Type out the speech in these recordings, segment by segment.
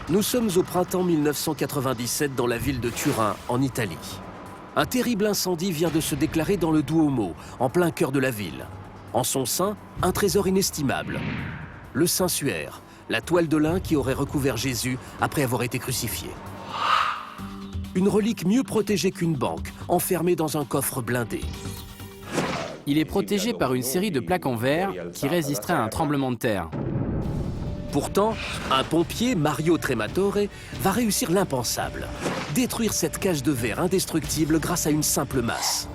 Nous sommes au printemps 1997 dans la ville de Turin, en Italie. Un terrible incendie vient de se déclarer dans le Duomo, en plein cœur de la ville. En son sein, un trésor inestimable. Le Saint-Suaire, la toile de lin qui aurait recouvert Jésus après avoir été crucifié. Une relique mieux protégée qu'une banque, enfermée dans un coffre blindé. Il est protégé par une série de plaques en verre qui résisteraient à un tremblement de terre. Pourtant, un pompier, Mario Trematore, va réussir l'impensable. Détruire cette cage de verre indestructible grâce à une simple masse.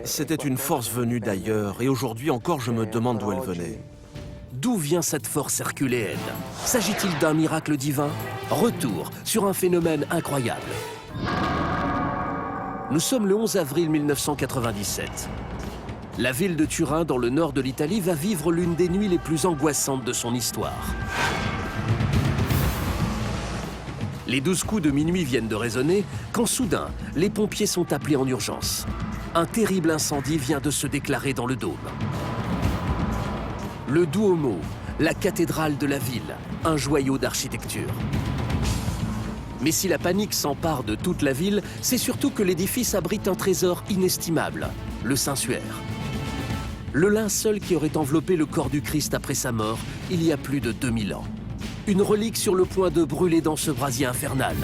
C'était une force venue d'ailleurs, et aujourd'hui encore je me demande d'où elle venait. D'où vient cette force herculéenne? S'agit-il d'un miracle divin? Retour sur un phénomène incroyable. Nous sommes le 11 avril 1997. La ville de Turin, dans le nord de l'Italie, va vivre l'une des nuits les plus angoissantes de son histoire. Les 12 coups de minuit viennent de résonner quand soudain, les pompiers sont appelés en urgence. Un terrible incendie vient de se déclarer dans le dôme. Le Duomo, la cathédrale de la ville, un joyau d'architecture. Mais si la panique s'empare de toute la ville, c'est surtout que l'édifice abrite un trésor inestimable, le Saint-Suaire. Le linceul qui aurait enveloppé le corps du Christ après sa mort, il y a plus de 2000 ans. Une relique sur le point de brûler dans ce brasier infernal.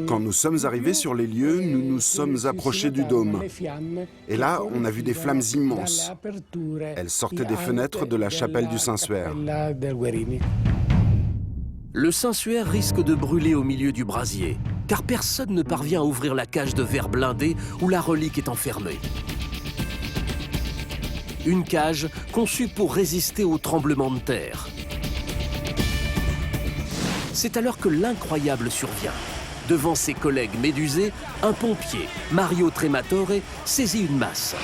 Quand nous sommes arrivés sur les lieux, nous nous sommes approchés du dôme. Et là, on a vu des flammes immenses. Elles sortaient des fenêtres de la chapelle du Saint-Suaire. Le Saint-Suaire risque de brûler au milieu du brasier, car personne ne parvient à ouvrir la cage de verre blindé où la relique est enfermée. Une cage conçue pour résister aux tremblements de terre. C'est alors que l'incroyable survient. Devant ses collègues médusés, un pompier, Mario Trematore, saisit une masse.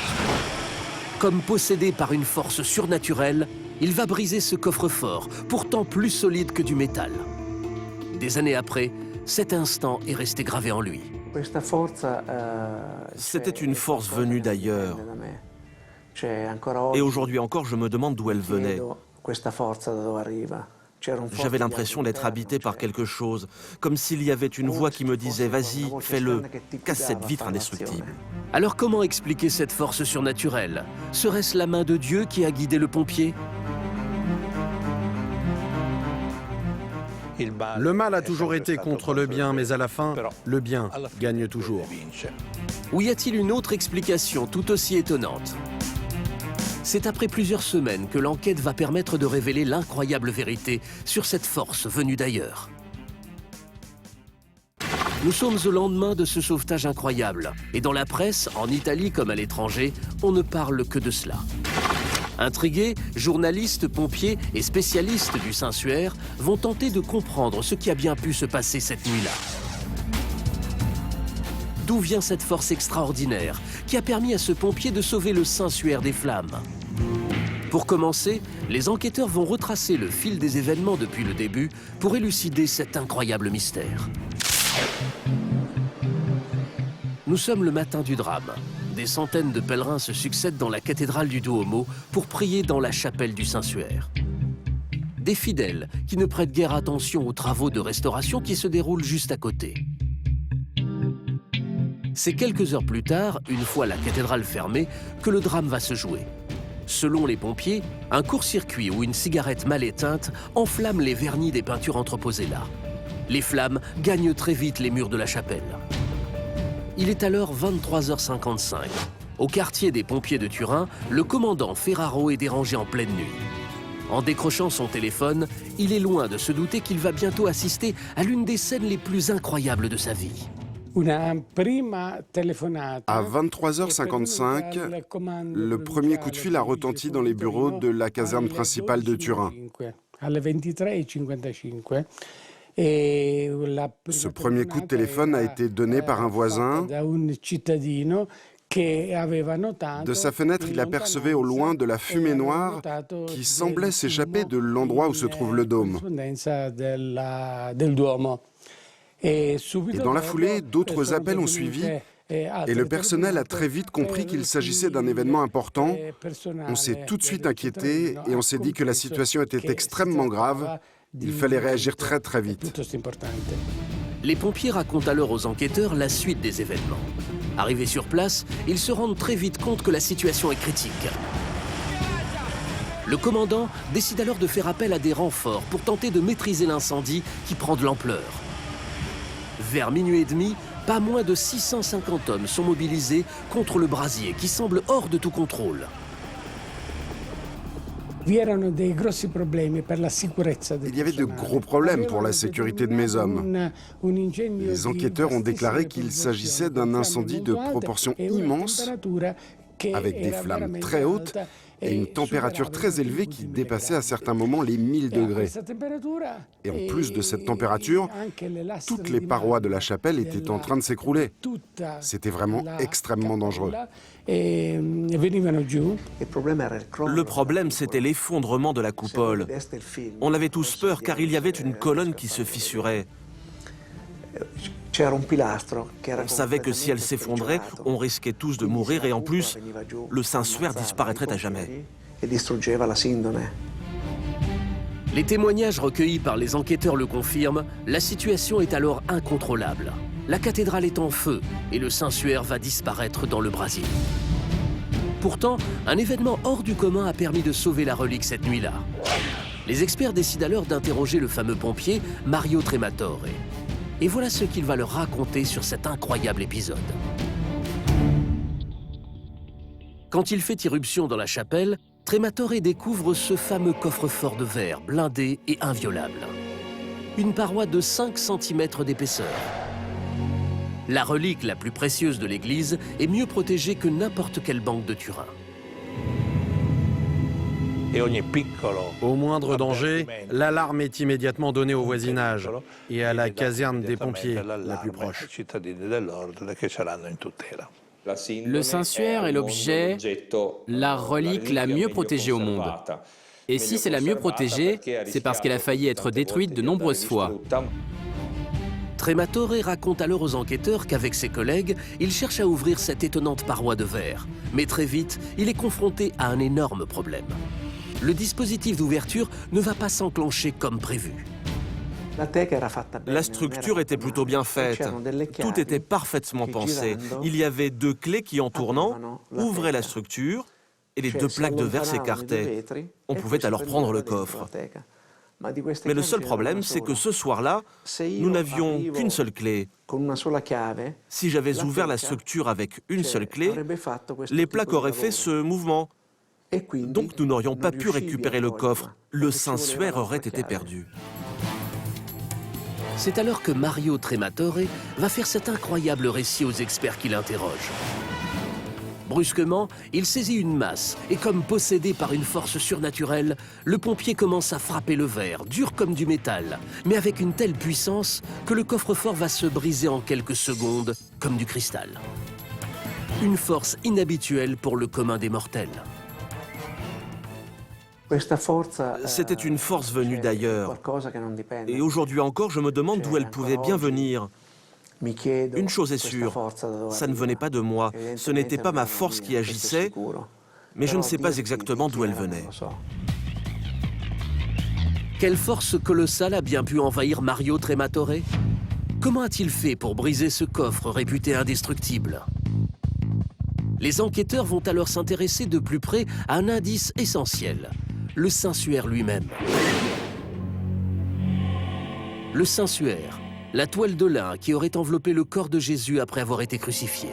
Comme possédé par une force surnaturelle, il va briser ce coffre-fort, pourtant plus solide que du métal. Des années après, cet instant est resté gravé en lui. C'était une force venue d'ailleurs. Et aujourd'hui encore, je me demande d'où elle venait. J'avais l'impression d'être habité par quelque chose, comme s'il y avait une voix qui me disait « Vas-y, fais-le, casse cette vitre indestructible ». Alors comment expliquer cette force surnaturelle? Serait-ce la main de Dieu qui a guidé le pompier? Le mal a toujours été contre le bien, mais à la fin, le bien gagne toujours. Ou y a-t-il une autre explication tout aussi étonnante? C'est après plusieurs semaines que l'enquête va permettre de révéler l'incroyable vérité sur cette force venue d'ailleurs. Nous sommes au lendemain de ce sauvetage incroyable, et dans la presse, en Italie comme à l'étranger, on ne parle que de cela. Intrigués, journalistes, pompiers et spécialistes du Saint-Suaire vont tenter de comprendre ce qui a bien pu se passer cette nuit-là. D'où vient cette force extraordinaire qui a permis à ce pompier de sauver le Saint-Suaire des flammes? Pour commencer, les enquêteurs vont retracer le fil des événements depuis le début pour élucider cet incroyable mystère. Nous sommes le matin du drame. Des centaines de pèlerins se succèdent dans la cathédrale du Duomo pour prier dans la chapelle du Saint-Suaire. Des fidèles qui ne prêtent guère attention aux travaux de restauration qui se déroulent juste à côté. C'est quelques heures plus tard, une fois la cathédrale fermée, que le drame va se jouer. Selon les pompiers, un court-circuit ou une cigarette mal éteinte enflamme les vernis des peintures entreposées là. Les flammes gagnent très vite les murs de la chapelle. Il est alors 23h55. Au quartier des pompiers de Turin, le commandant Ferraro est dérangé en pleine nuit. En décrochant son téléphone, il est loin de se douter qu'il va bientôt assister à l'une des scènes les plus incroyables de sa vie. À 23h55, le premier coup de fil a retenti dans les bureaux de la caserne principale de Turin. Ce premier coup de téléphone a été donné par un voisin. De sa fenêtre, il apercevait au loin de la fumée noire qui semblait s'échapper de l'endroit où se trouve le dôme. Et dans la foulée, d'autres appels ont suivi et le personnel a très vite compris qu'il s'agissait d'un événement important. On s'est tout de suite inquiété et on s'est dit que la situation était extrêmement grave Il fallait réagir très très vite. Les pompiers racontent alors aux enquêteurs la suite des événements. Arrivés sur place, ils se rendent très vite compte que la situation est critique. Le commandant décide alors de faire appel à des renforts pour tenter de maîtriser l'incendie qui prend de l'ampleur. Vers minuit et demi, pas moins de 650 hommes sont mobilisés contre le brasier qui semble hors de tout contrôle. Il y avait de gros problèmes pour la sécurité de mes hommes. Les enquêteurs ont déclaré qu'il s'agissait d'un incendie de proportions immenses, avec des flammes très hautes et une température très élevée qui dépassait à certains moments les 1000 degrés. Et en plus de cette température, toutes les parois de la chapelle étaient en train de s'écrouler. C'était vraiment extrêmement dangereux. Le problème, c'était l'effondrement de la coupole. On avait tous peur car il y avait une colonne qui se fissurait. On savait que si elle s'effondrait, on risquait tous de mourir et en plus, le Saint-Suaire disparaîtrait à jamais. Les témoignages recueillis par les enquêteurs le confirment, la situation est alors incontrôlable. La cathédrale est en feu et le Saint-Suaire va disparaître dans le brasier. Pourtant, un événement hors du commun a permis de sauver la relique cette nuit-là. Les experts décident alors d'interroger le fameux pompier Mario Trematore. Et voilà ce qu'il va leur raconter sur cet incroyable épisode. Quand il fait irruption dans la chapelle, Trematore découvre ce fameux coffre-fort de verre blindé et inviolable. Une paroi de 5 cm d'épaisseur. La relique la plus précieuse de l'église est mieux protégée que n'importe quelle banque de Turin. Au moindre danger, l'alarme est immédiatement donnée au voisinage et à la caserne des pompiers la plus proche. Le Saint-Suaire est l'objet, la relique la mieux protégée au monde. Et si c'est la mieux protégée, c'est parce qu'elle a failli être détruite de nombreuses fois. Trematore raconte alors aux enquêteurs qu'avec ses collègues, il cherche à ouvrir cette étonnante paroi de verre. Mais très vite, il est confronté à un énorme problème. Le dispositif d'ouverture ne va pas s'enclencher comme prévu. La structure était plutôt bien faite. Tout était parfaitement pensé. Il y avait 2 clés qui, en tournant, ouvraient la structure et les 2 plaques de verre s'écartaient. On pouvait alors prendre le coffre. Mais le seul problème, c'est que ce soir-là, nous n'avions qu'une seule clé. Si j'avais ouvert la structure avec une seule clé, les plaques auraient fait ce mouvement. Donc nous n'aurions pas pu récupérer le coffre. Le Saint-Suaire aurait été perdu. C'est alors que Mario Trematore va faire cet incroyable récit aux experts qui l'interrogent. Brusquement, il saisit une masse et comme possédé par une force surnaturelle, le pompier commence à frapper le verre, dur comme du métal, mais avec une telle puissance que le coffre-fort va se briser en quelques secondes comme du cristal. Une force inhabituelle pour le commun des mortels. C'était une force venue d'ailleurs. Et aujourd'hui encore, je me demande d'où elle pouvait bien venir. Une chose est sûre, ça ne venait pas de moi. Ce n'était pas ma force qui agissait, mais je ne sais pas exactement d'où elle venait. Quelle force colossale a bien pu envahir Mario Trematore? Comment a-t-il fait pour briser ce coffre réputé indestructible? Les enquêteurs vont alors s'intéresser de plus près à un indice essentiel, le Saint-Suaire lui-même. Le Saint-Suaire, la toile de lin qui aurait enveloppé le corps de Jésus après avoir été crucifié.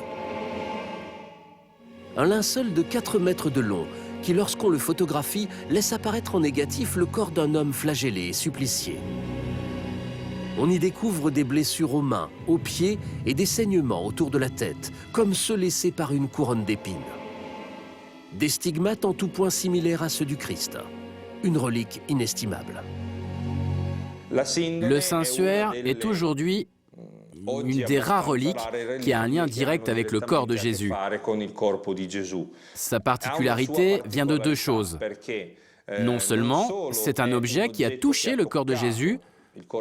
Un linceul de 4 mètres de long qui, lorsqu'on le photographie, laisse apparaître en négatif le corps d'un homme flagellé et supplicié. On y découvre des blessures aux mains, aux pieds et des saignements autour de la tête, comme ceux laissés par une couronne d'épines. Des stigmates en tout point similaires à ceux du Christ. Une relique inestimable. Le Saint-Suaire est aujourd'hui une des rares reliques qui a un lien direct avec le corps de Jésus. Sa particularité vient de 2 choses. Non seulement c'est un objet qui a touché le corps de Jésus,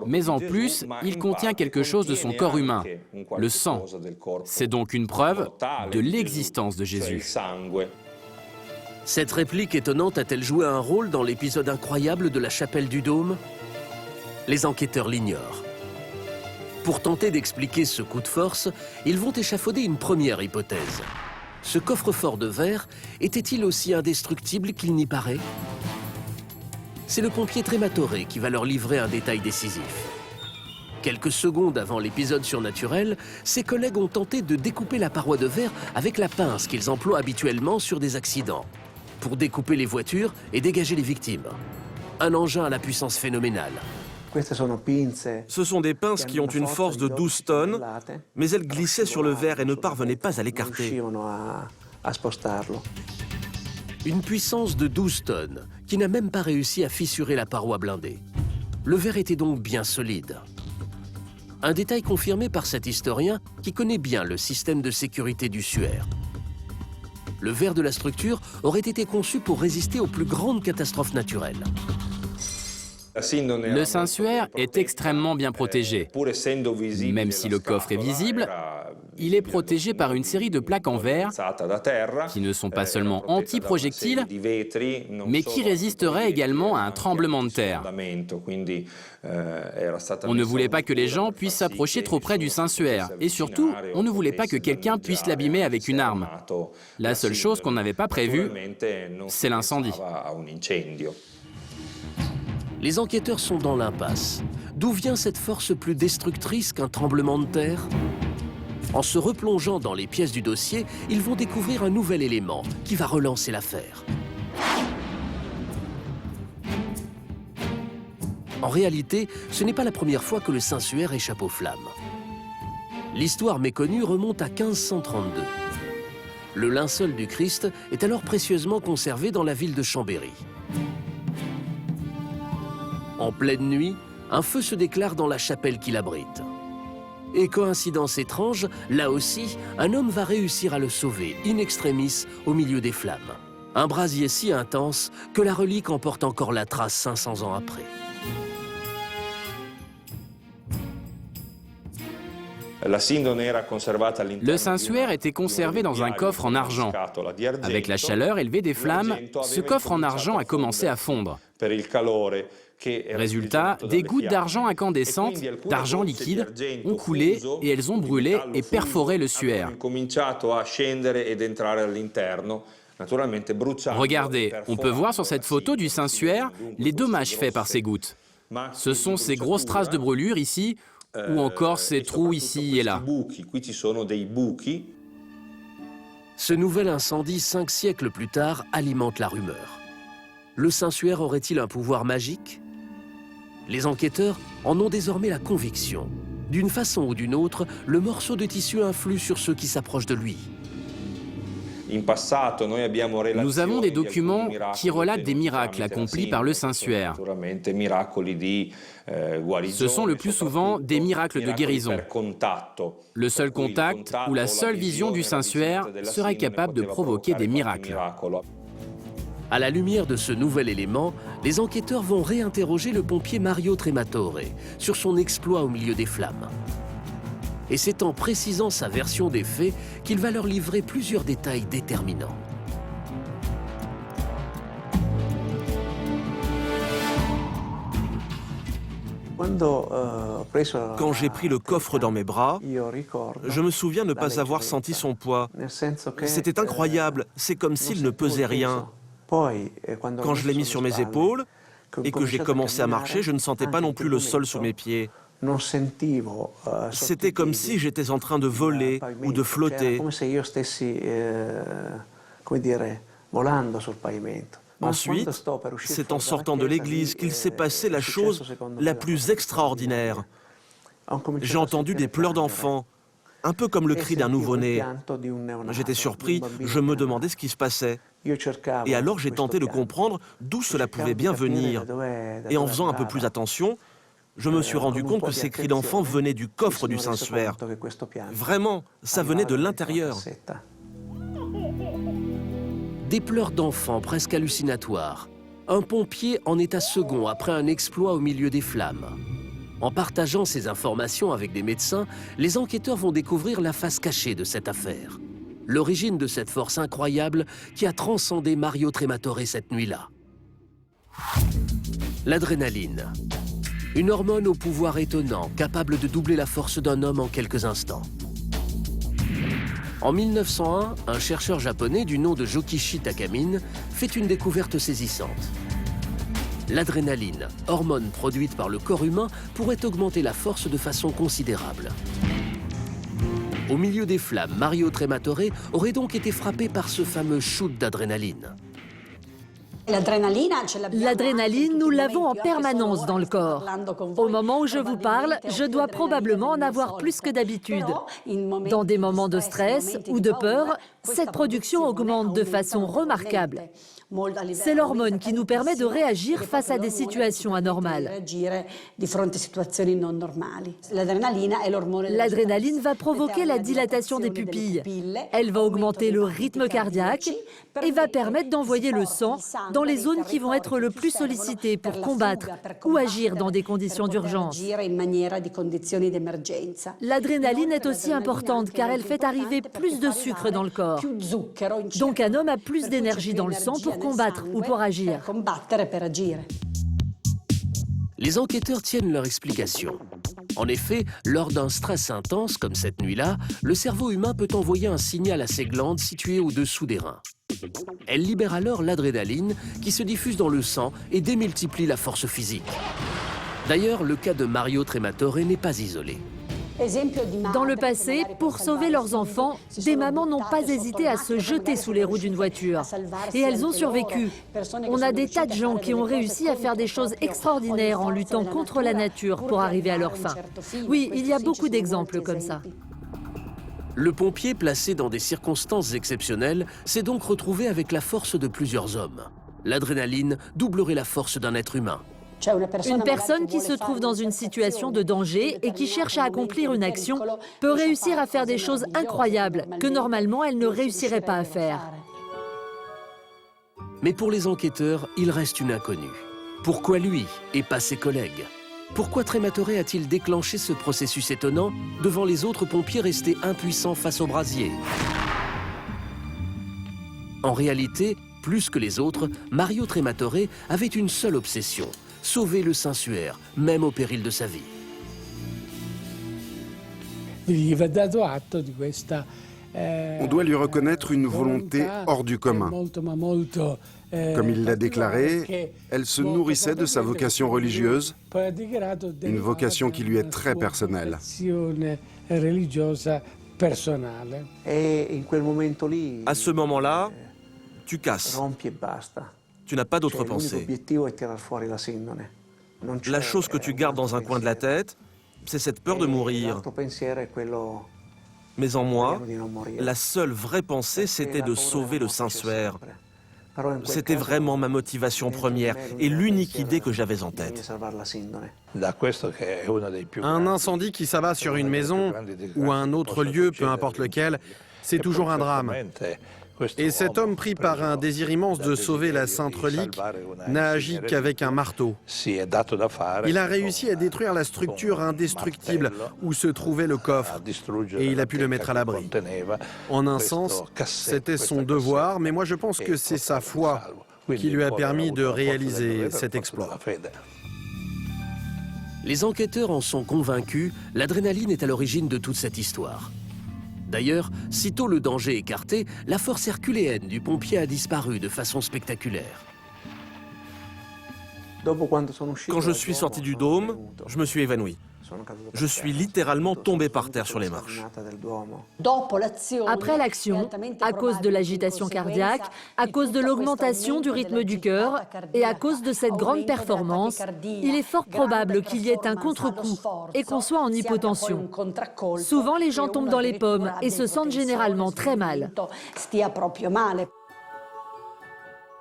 mais en plus, il contient quelque chose de son corps humain, le sang. C'est donc une preuve de l'existence de Jésus. Cette réplique étonnante a-t-elle joué un rôle dans l'épisode incroyable de la chapelle du Dôme? Les enquêteurs l'ignorent. Pour tenter d'expliquer ce coup de force, ils vont échafauder une première hypothèse. Ce coffre-fort de verre était-il aussi indestructible qu'il n'y paraît? C'est le pompier Trematore qui va leur livrer un détail décisif. Quelques secondes avant l'épisode surnaturel, ses collègues ont tenté de découper la paroi de verre avec la pince qu'ils emploient habituellement sur des accidents, pour découper les voitures et dégager les victimes. Un engin à la puissance phénoménale. Ce sont des pinces qui ont une force de 12 tonnes, mais elles glissaient sur le verre et ne parvenaient pas à l'écarter. Une puissance de 12 tonnes qui n'a même pas réussi à fissurer la paroi blindée. Le verre était donc bien solide. Un détail confirmé par cet historien qui connaît bien le système de sécurité du SUER. Le verre de la structure aurait été conçu pour résister aux plus grandes catastrophes naturelles. Le Saint-Suaire est extrêmement bien protégé. Même si le coffre est visible, il est protégé par une série de plaques en verre qui ne sont pas seulement anti-projectiles, mais qui résisteraient également à un tremblement de terre. On ne voulait pas que les gens puissent s'approcher trop près du Saint-Suaire. Et surtout, on ne voulait pas que quelqu'un puisse l'abîmer avec une arme. La seule chose qu'on n'avait pas prévue, c'est l'incendie. Les enquêteurs sont dans l'impasse. D'où vient cette force plus destructrice qu'un tremblement de terre? En se replongeant dans les pièces du dossier, ils vont découvrir un nouvel élément qui va relancer l'affaire. En réalité, ce n'est pas la première fois que le Saint-Suaire échappe aux flammes. L'histoire méconnue remonte à 1532. Le linceul du Christ est alors précieusement conservé dans la ville de Chambéry. En pleine nuit, un feu se déclare dans la chapelle qui l'abrite. Et coïncidence étrange, là aussi, un homme va réussir à le sauver, in extremis, au milieu des flammes. Un brasier si intense que la relique en porte encore la trace 500 ans après. Le Saint-Suaire était conservé dans un coffre en argent. Avec la chaleur élevée des flammes, ce coffre en argent a commencé à fondre. Résultat, des gouttes d'argent incandescentes, d'argent liquide, ont coulé et elles ont brûlé et perforé le suaire. Regardez, on peut voir sur cette photo du Saint-Suaire les dommages faits par ces gouttes. Ce sont ces grosses traces de brûlure ici, ou encore ces trous ici et là. Ce nouvel incendie, 5 siècles plus tard, alimente la rumeur. Le Saint-Suaire aurait-il un pouvoir magique? Les enquêteurs en ont désormais la conviction. D'une façon ou d'une autre, le morceau de tissu influe sur ceux qui s'approchent de lui. Nous avons des documents qui relatent des miracles accomplis par le Saint-Suaire. Ce sont le plus souvent des miracles de guérison. Le seul contact ou la seule vision du Saint-Suaire serait capable de provoquer des miracles. À la lumière de ce nouvel élément, les enquêteurs vont réinterroger le pompier Mario Trematore sur son exploit au milieu des flammes. Et c'est en précisant sa version des faits qu'il va leur livrer plusieurs détails déterminants. Quand j'ai pris le coffre dans mes bras, je me souviens ne pas avoir senti son poids. C'était incroyable, c'est comme s'il ne pesait rien. Quand je l'ai mis sur mes épaules et que j'ai commencé à marcher, je ne sentais pas non plus le sol sous mes pieds. C'était comme si j'étais en train de voler ou de flotter. Ensuite, c'est en sortant de l'église qu'il s'est passé la chose la plus extraordinaire. J'ai entendu des pleurs d'enfants, un peu comme le cri d'un nouveau-né. J'étais surpris, je me demandais ce qui se passait. Et alors j'ai tenté de comprendre d'où cela pouvait bien venir. Et en faisant un peu plus attention, je me suis rendu compte que ces cris d'enfants venaient du coffre du Saint-Suaire. Vraiment, ça venait de l'intérieur. Des pleurs d'enfants presque hallucinatoires. Un pompier en état second après un exploit au milieu des flammes. En partageant ces informations avec des médecins, les enquêteurs vont découvrir la face cachée de cette affaire. L'origine de cette force incroyable qui a transcendé Mario Trematore cette nuit-là. L'adrénaline. Une hormone au pouvoir étonnant, capable de doubler la force d'un homme en quelques instants. En 1901, un chercheur japonais du nom de Jokichi Takamine fait une découverte saisissante. L'adrénaline, hormone produite par le corps humain, pourrait augmenter la force de façon considérable. Au milieu des flammes, Mario Trematore aurait donc été frappé par ce fameux shoot d'adrénaline. L'adrénaline, nous l'avons en permanence dans le corps. Au moment où je vous parle, je dois probablement en avoir plus que d'habitude. Dans des moments de stress ou de peur, cette production augmente de façon remarquable. C'est l'hormone qui nous permet de réagir face à des situations anormales. L'adrénaline va provoquer la dilatation des pupilles. Elle va augmenter le rythme cardiaque et va permettre d'envoyer le sang dans les zones qui vont être le plus sollicitées pour combattre ou agir dans des conditions d'urgence. L'adrénaline est aussi importante car elle fait arriver plus de sucre dans le corps. Donc un homme a plus d'énergie dans le sang pour combattre ou pour agir. Les enquêteurs tiennent leur explication. En effet, lors d'un stress intense comme cette nuit-là, le cerveau humain peut envoyer un signal à ses glandes situées au-dessous des reins. Elles libèrent alors l'adrénaline qui se diffuse dans le sang et démultiplie la force physique. D'ailleurs, le cas de Mario Trematore n'est pas isolé. Dans le passé, pour sauver leurs enfants, des mamans n'ont pas hésité à se jeter sous les roues d'une voiture. Et elles ont survécu. On a des tas de gens qui ont réussi à faire des choses extraordinaires en luttant contre la nature pour arriver à leur fin. Oui, il y a beaucoup d'exemples comme ça. Le pompier, placé dans des circonstances exceptionnelles, s'est donc retrouvé avec la force de plusieurs hommes. L'adrénaline doublerait la force d'un être humain. Une personne qui se trouve dans une situation de danger et qui cherche à accomplir une action peut réussir à faire des choses incroyables que normalement elle ne réussirait pas à faire. Mais pour les enquêteurs, il reste une inconnue. Pourquoi lui et pas ses collègues? Pourquoi Trematore a-t-il déclenché ce processus étonnant devant les autres pompiers restés impuissants face au brasier? En réalité, plus que les autres, Mario Trematore avait une seule obsession: sauver le sensuaire, même au péril de sa vie. On doit lui reconnaître une volonté hors du commun. Comme il l'a déclaré, elle se nourrissait de sa vocation religieuse, une vocation qui lui est très personnelle. À ce moment-là, tu casses. Tu n'as pas d'autre pensée. La chose que tu gardes dans un coin de la tête, c'est cette peur de mourir. Mais en moi, la seule vraie pensée, c'était de sauver le sensuaire. C'était vraiment ma motivation première et l'unique idée que j'avais en tête. Un incendie qui s'abat sur une maison ou un autre lieu, peu importe lequel, c'est toujours un drame. Et cet homme pris par un désir immense de sauver la Sainte Relique n'a agi qu'avec un marteau. Il a réussi à détruire la structure indestructible où se trouvait le coffre et il a pu le mettre à l'abri. En un sens, c'était son devoir, mais moi je pense que c'est sa foi qui lui a permis de réaliser cet exploit. Les enquêteurs en sont convaincus, l'adrénaline est à l'origine de toute cette histoire. D'ailleurs, sitôt le danger écarté, la force herculéenne du pompier a disparu de façon spectaculaire. Quand je suis sorti du dôme, je me suis évanoui. Je suis littéralement tombé par terre sur les marches. Après l'action, à cause de l'agitation cardiaque, à cause de l'augmentation du rythme du cœur et à cause de cette grande performance, il est fort probable qu'il y ait un contre-coup et qu'on soit en hypotension. Souvent, les gens tombent dans les pommes et se sentent généralement très mal.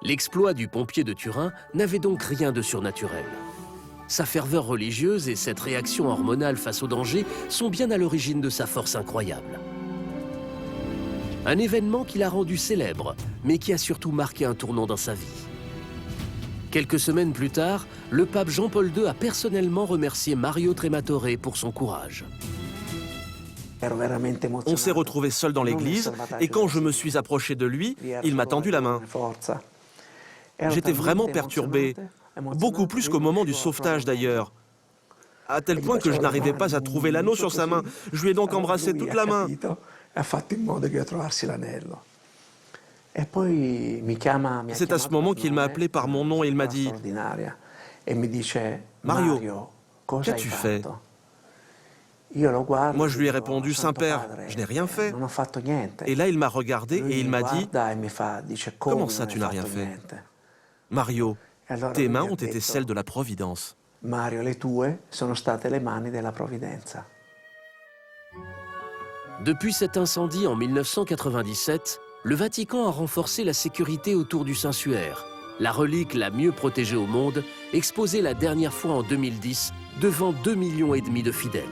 L'exploit du pompier de Turin n'avait donc rien de surnaturel. Sa ferveur religieuse et cette réaction hormonale face au danger sont bien à l'origine de sa force incroyable. Un événement qui l'a rendu célèbre, mais qui a surtout marqué un tournant dans sa vie. Quelques semaines plus tard, le pape Jean-Paul II a personnellement remercié Mario Trematore pour son courage. On s'est retrouvés seuls dans l'église et quand je me suis approché de lui, il m'a tendu la main. J'étais vraiment perturbé, beaucoup plus qu'au moment du sauvetage d'ailleurs. à tel point que je n'arrivais pas à trouver l'anneau sur sa main. Je lui ai donc embrassé toute la main. C'est à ce moment qu'il m'a appelé par mon nom et il m'a dit « Mario, qu'as-tu fait ?» Moi, je lui ai répondu « Saint-Père, je n'ai rien fait. » Et là, il m'a regardé et il m'a dit « Comment ça, tu n'as rien fait ?»« Mario, tes mains ont été celles de la Providence. » Mario, le tue sono state le mani della provvidenza. Depuis cet incendie en 1997, le Vatican a renforcé la sécurité autour du Saint-Suaire, la relique la mieux protégée au monde, exposée la dernière fois en 2010 devant 2,5 millions de fidèles.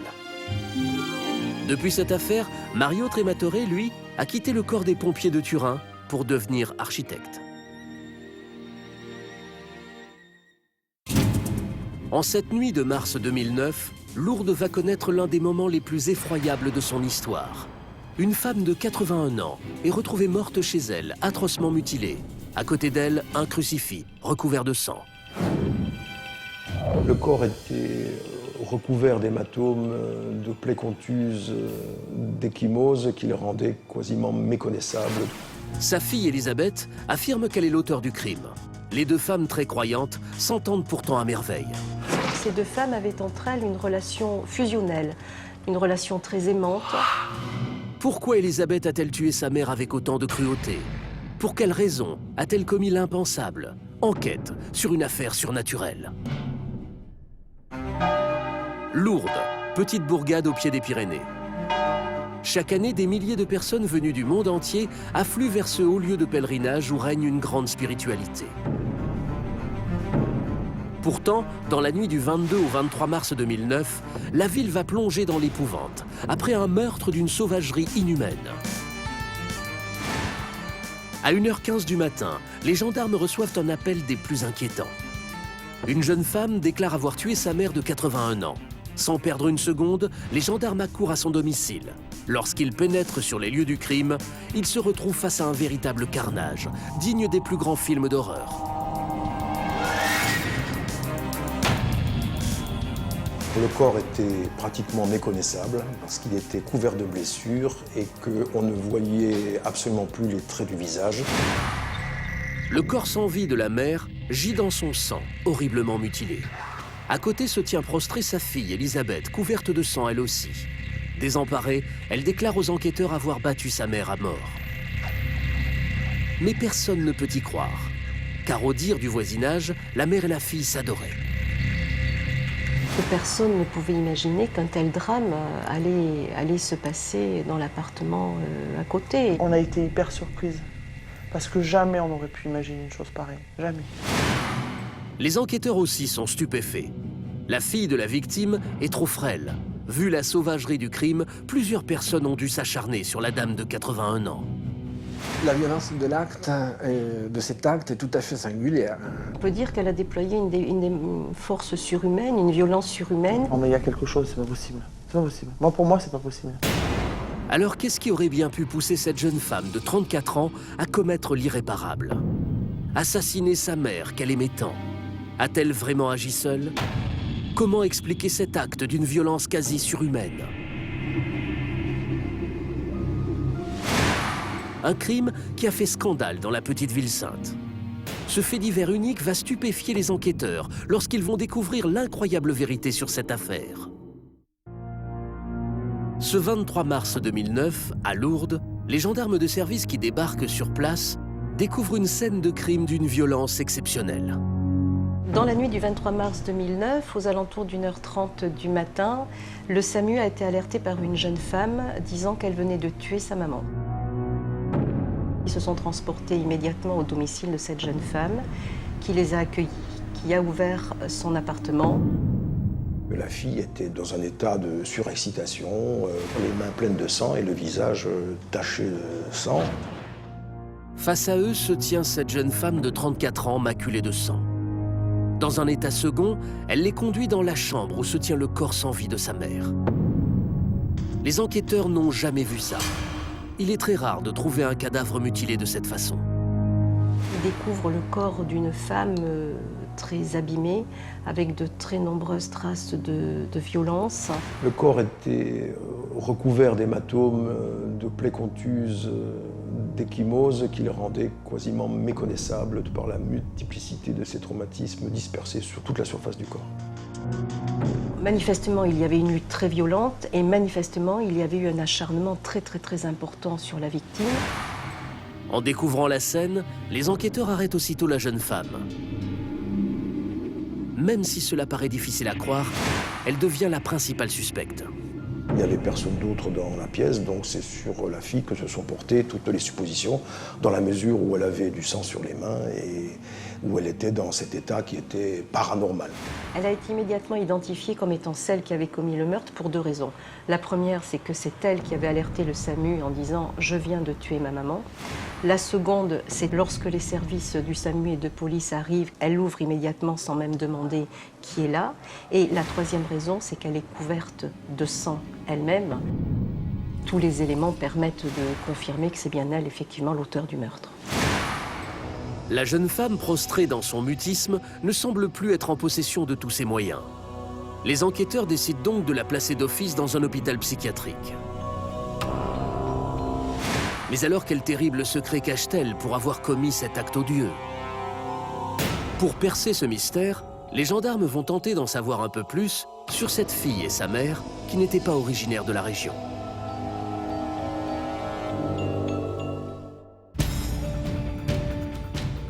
Depuis cette affaire, Mario Trematore, lui, a quitté le corps des pompiers de Turin pour devenir architecte. En cette nuit de mars 2009, Lourdes va connaître l'un des moments les plus effroyables de son histoire. Une femme de 81 ans est retrouvée morte chez elle, atrocement mutilée. À côté d'elle, un crucifix recouvert de sang. Le corps était recouvert d'hématomes, de plaies contuses, d'ecchymoses qui le rendaient quasiment méconnaissable. Sa fille Elisabeth affirme qu'elle est l'auteur du crime. Les deux femmes très croyantes s'entendent pourtant à merveille. Ces deux femmes avaient entre elles une relation fusionnelle, une relation très aimante. Pourquoi Elisabeth a-t-elle tué sa mère avec autant de cruauté? Pour quelle raison a-t-elle commis l'impensable? Enquête sur une affaire surnaturelle. Lourdes, petite bourgade au pied des Pyrénées. Chaque année, des milliers de personnes venues du monde entier affluent vers ce haut lieu de pèlerinage où règne une grande spiritualité. Pourtant, dans la nuit du 22 au 23 mars 2009, la ville va plonger dans l'épouvante, après un meurtre d'une sauvagerie inhumaine. À 1h15 du matin, les gendarmes reçoivent un appel des plus inquiétants. Une jeune femme déclare avoir tué sa mère de 81 ans. Sans perdre une seconde, les gendarmes accourent à son domicile. Lorsqu'ils pénètrent sur les lieux du crime, ils se retrouvent face à un véritable carnage, digne des plus grands films d'horreur. Le corps était pratiquement méconnaissable parce qu'il était couvert de blessures et qu'on ne voyait absolument plus les traits du visage. Le corps sans vie de la mère gît dans son sang, horriblement mutilé. À côté se tient prostrée sa fille, Elisabeth, couverte de sang elle aussi. Désemparée, elle déclare aux enquêteurs avoir battu sa mère à mort. Mais personne ne peut y croire, car au dire du voisinage, la mère et la fille s'adoraient. Personne ne pouvait imaginer qu'un tel drame allait se passer dans l'appartement à côté. On a été hyper surprises, parce que jamais on n'aurait pu imaginer une chose pareille, jamais. Les enquêteurs aussi sont stupéfaits. La fille de la victime est trop frêle. Vu la sauvagerie du crime, plusieurs personnes ont dû s'acharner sur la dame de 81 ans. La violence de l'acte, de cet acte, est tout à fait singulière. On peut dire qu'elle a déployé une force surhumaine, une violence surhumaine. Non mais il y a quelque chose, c'est pas possible. C'est pas possible. Moi, pour moi, c'est pas possible. Alors qu'est-ce qui aurait bien pu pousser cette jeune femme de 34 ans à commettre l'irréparable? Assassiner sa mère qu'elle aimait tant. A-t-elle vraiment agi seule? Comment expliquer cet acte d'une violence quasi surhumaine? Un crime qui a fait scandale dans la petite ville sainte. Ce fait divers unique va stupéfier les enquêteurs lorsqu'ils vont découvrir l'incroyable vérité sur cette affaire. Ce 23 mars 2009, à Lourdes, les gendarmes de service qui débarquent sur place découvrent une scène de crime d'une violence exceptionnelle. Dans la nuit du 23 mars 2009, aux alentours d'1h30 du matin, le SAMU a été alerté par une jeune femme disant qu'elle venait de tuer sa maman. Ils se sont transportés immédiatement au domicile de cette jeune femme qui les a accueillis, qui a ouvert son appartement. La fille était dans un état de surexcitation, les mains pleines de sang et le visage taché de sang. Face à eux se tient cette jeune femme de 34 ans maculée de sang. Dans un état second, elle les conduit dans la chambre où se tient le corps sans vie de sa mère. Les enquêteurs n'ont jamais vu ça. Il est très rare de trouver un cadavre mutilé de cette façon. Ils découvrent le corps d'une femme très abîmé, avec de très nombreuses traces de violence. Le corps était recouvert d'hématomes, de plaies contuses, d'ecchymoses qui le rendaient quasiment méconnaissable par la multiplicité de ces traumatismes dispersés sur toute la surface du corps. Manifestement, il y avait une lutte très violente et manifestement, il y avait eu un acharnement très important sur la victime. En découvrant la scène, les enquêteurs arrêtent aussitôt la jeune femme. Même si cela paraît difficile à croire, elle devient la principale suspecte. Il n'y avait personne d'autre dans la pièce, donc c'est sur la fille que se sont portées toutes les suppositions, dans la mesure où elle avait du sang sur les mains et où elle était dans cet état qui était paranormal. Elle a été immédiatement identifiée comme étant celle qui avait commis le meurtre pour 2 raisons. La première, c'est que c'est elle qui avait alerté le SAMU en disant « je viens de tuer ma maman ». La seconde, c'est lorsque les services du SAMU et de police arrivent, elle ouvre immédiatement sans même demander qui est là. Et la troisième raison, c'est qu'elle est couverte de sang elle-même. Tous les éléments permettent de confirmer que c'est bien elle, effectivement, l'auteur du meurtre. La jeune femme prostrée dans son mutisme ne semble plus être en possession de tous ses moyens. Les enquêteurs décident donc de la placer d'office dans un hôpital psychiatrique. Mais alors quel terrible secret cache-t-elle pour avoir commis cet acte odieux? Pour percer ce mystère, les gendarmes vont tenter d'en savoir un peu plus sur cette fille et sa mère qui n'étaient pas originaires de la région.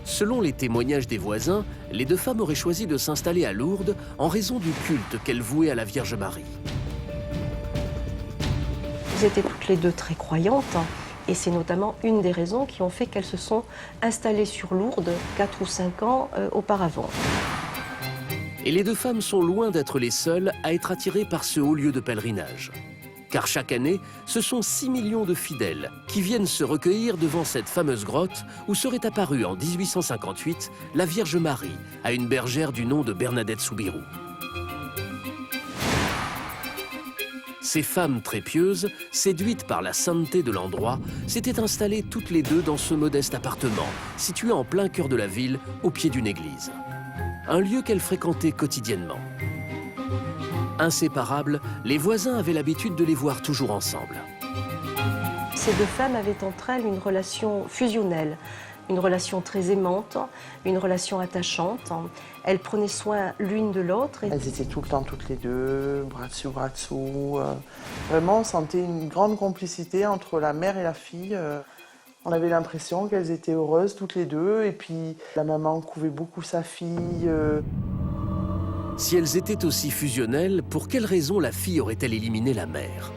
Selon les témoignages des voisins, les 2 femmes auraient choisi de s'installer à Lourdes en raison du culte qu'elles vouaient à la Vierge Marie. Elles étaient toutes les 2 très croyantes. Et c'est notamment une des raisons qui ont fait qu'elles se sont installées sur Lourdes 4 ou 5 ans auparavant. Et les 2 femmes sont loin d'être les seules à être attirées par ce haut lieu de pèlerinage. Car chaque année, ce sont 6 millions de fidèles qui viennent se recueillir devant cette fameuse grotte où serait apparue en 1858 la Vierge Marie à une bergère du nom de Bernadette Soubirous. Ces femmes très pieuses, séduites par la sainteté de l'endroit, s'étaient installées toutes les 2 dans ce modeste appartement, situé en plein cœur de la ville, au pied d'une église. Un lieu qu'elles fréquentaient quotidiennement. Inséparables, les voisins avaient l'habitude de les voir toujours ensemble. Ces 2 femmes avaient entre elles une relation fusionnelle, une relation très aimante, une relation attachante. Elles prenaient soin l'une de l'autre. Elles étaient tout le temps toutes les 2, bras dessus, bras dessous. Vraiment, on sentait une grande complicité entre la mère et la fille. On avait l'impression qu'elles étaient heureuses toutes les 2. Et puis, la maman couvait beaucoup sa fille. Si elles étaient aussi fusionnelles, pour quelle raison la fille aurait-elle éliminé la mère?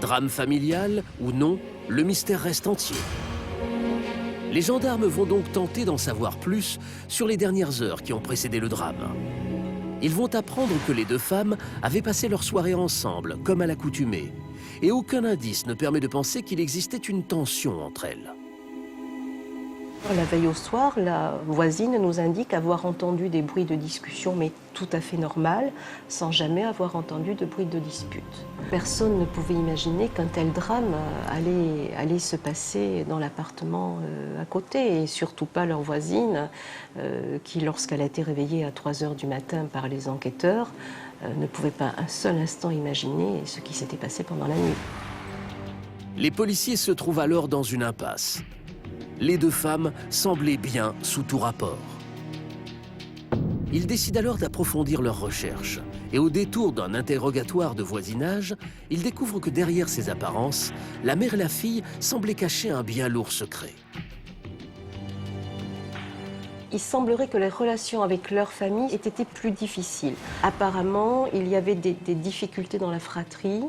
Drame familial ou non, le mystère reste entier. Les gendarmes vont donc tenter d'en savoir plus sur les dernières heures qui ont précédé le drame. Ils vont apprendre que les 2 femmes avaient passé leur soirée ensemble, comme à l'accoutumée, et aucun indice ne permet de penser qu'il existait une tension entre elles. La veille au soir, la voisine nous indique avoir entendu des bruits de discussion, mais tout à fait normal, sans jamais avoir entendu de bruit de dispute. Personne ne pouvait imaginer qu'un tel drame allait se passer dans l'appartement à côté, et surtout pas leur voisine, qui, lorsqu'elle a été réveillée à 3 h du matin par les enquêteurs, ne pouvait pas un seul instant imaginer ce qui s'était passé pendant la nuit. Les policiers se trouvent alors dans une impasse. Les 2 femmes semblaient bien sous tout rapport. Ils décident alors d'approfondir leurs recherches. Et au détour d'un interrogatoire de voisinage, ils découvrent que derrière ces apparences, la mère et la fille semblaient cacher un bien lourd secret. Il semblerait que les relations avec leur famille aient été plus difficiles. Apparemment, il y avait des difficultés dans la fratrie.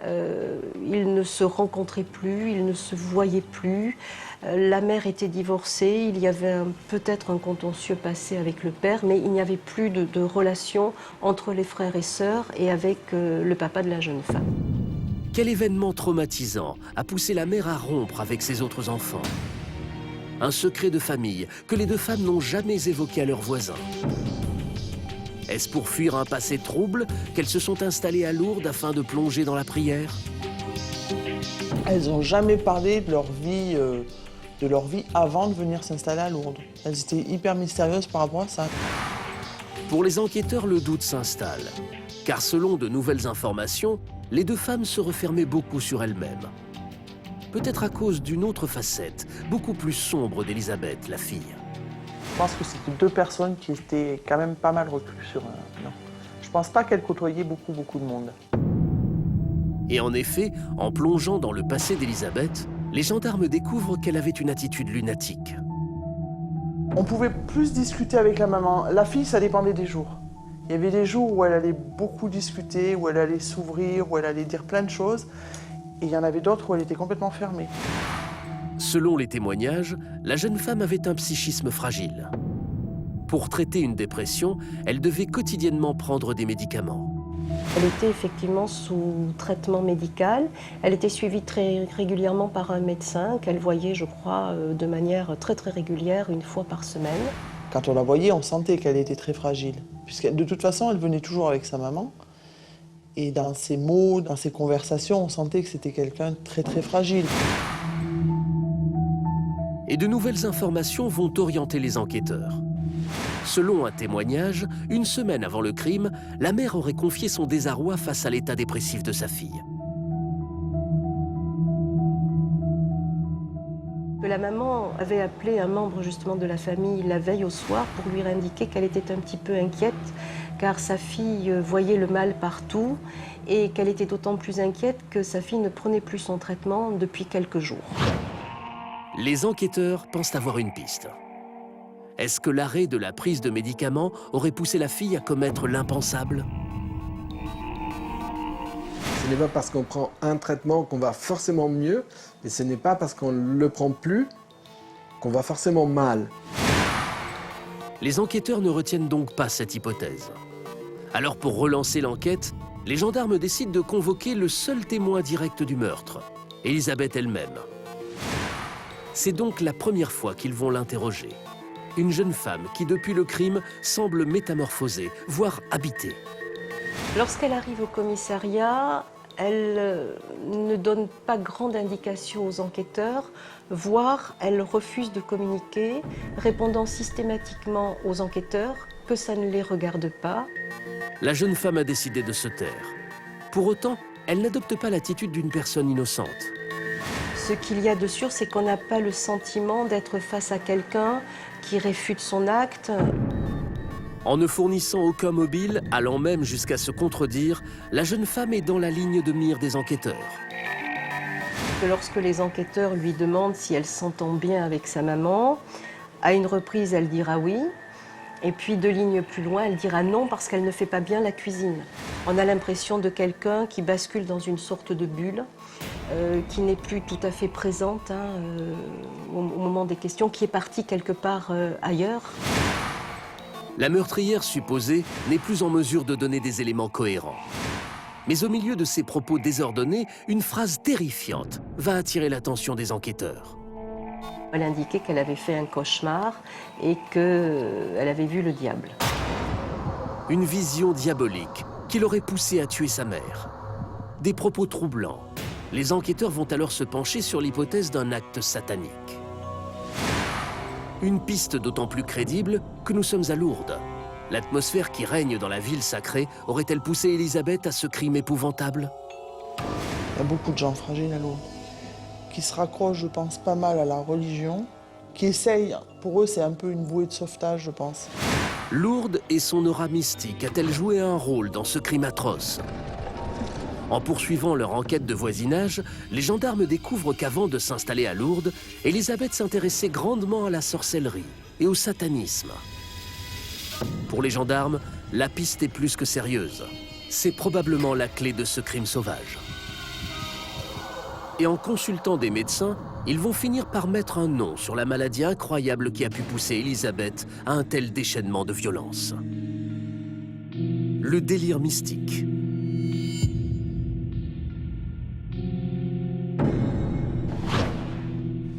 Ils ne se rencontraient plus, ils ne se voyaient plus. La mère était divorcée, il y avait peut-être un contentieux passé avec le père, mais il n'y avait plus de relation entre les frères et sœurs et avec le papa de la jeune femme. Quel événement traumatisant a poussé la mère à rompre avec ses autres enfants? Un secret de famille que les 2 femmes n'ont jamais évoqué à leurs voisins. Est-ce pour fuir un passé trouble qu'elles se sont installées à Lourdes afin de plonger dans la prière? Elles n'ont jamais parlé de leur vie avant de venir s'installer à Lourdes. Elles étaient hyper mystérieuses par rapport à ça. Pour les enquêteurs, le doute s'installe, car selon de nouvelles informations, les deux femmes se refermaient beaucoup sur elles-mêmes. Peut-être à cause d'une autre facette, beaucoup plus sombre d'Elisabeth, la fille. Je pense que c'était deux personnes qui étaient quand même pas mal recluses sur non. Je pense pas qu'elles côtoyaient beaucoup de monde. Et en effet, en plongeant dans le passé d'Elisabeth, les gendarmes découvrent qu'elle avait une attitude lunatique. On pouvait plus discuter avec la maman. La fille, ça dépendait des jours. Il y avait des jours où elle allait beaucoup discuter, où elle allait s'ouvrir, où elle allait dire plein de choses. Et il y en avait d'autres où elle était complètement fermée. Selon les témoignages, la jeune femme avait un psychisme fragile. Pour traiter une dépression, elle devait quotidiennement prendre des médicaments. Elle était effectivement sous traitement médical. Elle était suivie très régulièrement par un médecin qu'elle voyait, je crois, de manière très régulière, une fois par semaine. Quand on la voyait, on sentait qu'elle était très fragile. Puisque de toute façon, elle venait toujours avec sa maman. Et dans ses mots, dans ses conversations, on sentait que c'était quelqu'un de très fragile. Et de nouvelles informations vont orienter les enquêteurs. Selon un témoignage, une semaine avant le crime, la mère aurait confié son désarroi face à l'état dépressif de sa fille. La maman avait appelé un membre justement de la famille la veille au soir pour lui indiquer qu'elle était un petit peu inquiète car sa fille voyait le mal partout et qu'elle était d'autant plus inquiète que sa fille ne prenait plus son traitement depuis quelques jours. Les enquêteurs pensent avoir une piste. Est-ce que l'arrêt de la prise de médicaments aurait poussé la fille à commettre l'impensable? Ce n'est pas parce qu'on prend un traitement qu'on va forcément mieux, et ce n'est pas parce qu'on ne le prend plus qu'on va forcément mal. Les enquêteurs ne retiennent donc pas cette hypothèse. Alors pour relancer l'enquête, les gendarmes décident de convoquer le seul témoin direct du meurtre, Elisabeth elle-même. C'est donc la première fois qu'ils vont l'interroger. Une jeune femme qui, depuis le crime, semble métamorphosée, voire habitée. Lorsqu'elle arrive au commissariat, elle ne donne pas grande indication aux enquêteurs, voire elle refuse de communiquer, répondant systématiquement aux enquêteurs que ça ne les regarde pas. La jeune femme a décidé de se taire. Pour autant, elle n'adopte pas l'attitude d'une personne innocente. Ce qu'il y a de sûr, c'est qu'on n'a pas le sentiment d'être face à quelqu'un qui réfute son acte. En ne fournissant aucun mobile, allant même jusqu'à se contredire, la jeune femme est dans la ligne de mire des enquêteurs. Lorsque les enquêteurs lui demandent si elle s'entend bien avec sa maman, à une reprise, elle dira oui. Et puis, 2 lignes plus loin, elle dira non parce qu'elle ne fait pas bien la cuisine. On a l'impression de quelqu'un qui bascule dans une sorte de bulle, qui n'est plus tout à fait présente au moment des questions, qui est partie quelque part ailleurs. La meurtrière supposée n'est plus en mesure de donner des éléments cohérents. Mais au milieu de ses propos désordonnés, une phrase terrifiante va attirer l'attention des enquêteurs. Elle indiquait qu'elle avait fait un cauchemar et qu'elle avait vu le diable. Une vision diabolique qui l'aurait poussée à tuer sa mère. Des propos troublants. Les enquêteurs vont alors se pencher sur l'hypothèse d'un acte satanique. Une piste d'autant plus crédible que nous sommes à Lourdes. L'atmosphère qui règne dans la ville sacrée aurait-elle poussé Elisabeth à ce crime épouvantable? Il y a beaucoup de gens fragiles à Lourdes, qui se raccrochent, je pense, pas mal à la religion, qui essayent, pour eux c'est un peu une bouée de sauvetage, je pense. Lourdes et son aura mystique a-t-elle joué un rôle dans ce crime atroce? En poursuivant leur enquête de voisinage, les gendarmes découvrent qu'avant de s'installer à Lourdes, Elisabeth s'intéressait grandement à la sorcellerie et au satanisme. Pour les gendarmes, la piste est plus que sérieuse. C'est probablement la clé de ce crime sauvage. Et en consultant des médecins, ils vont finir par mettre un nom sur la maladie incroyable qui a pu pousser Elisabeth à un tel déchaînement de violence. Le délire mystique.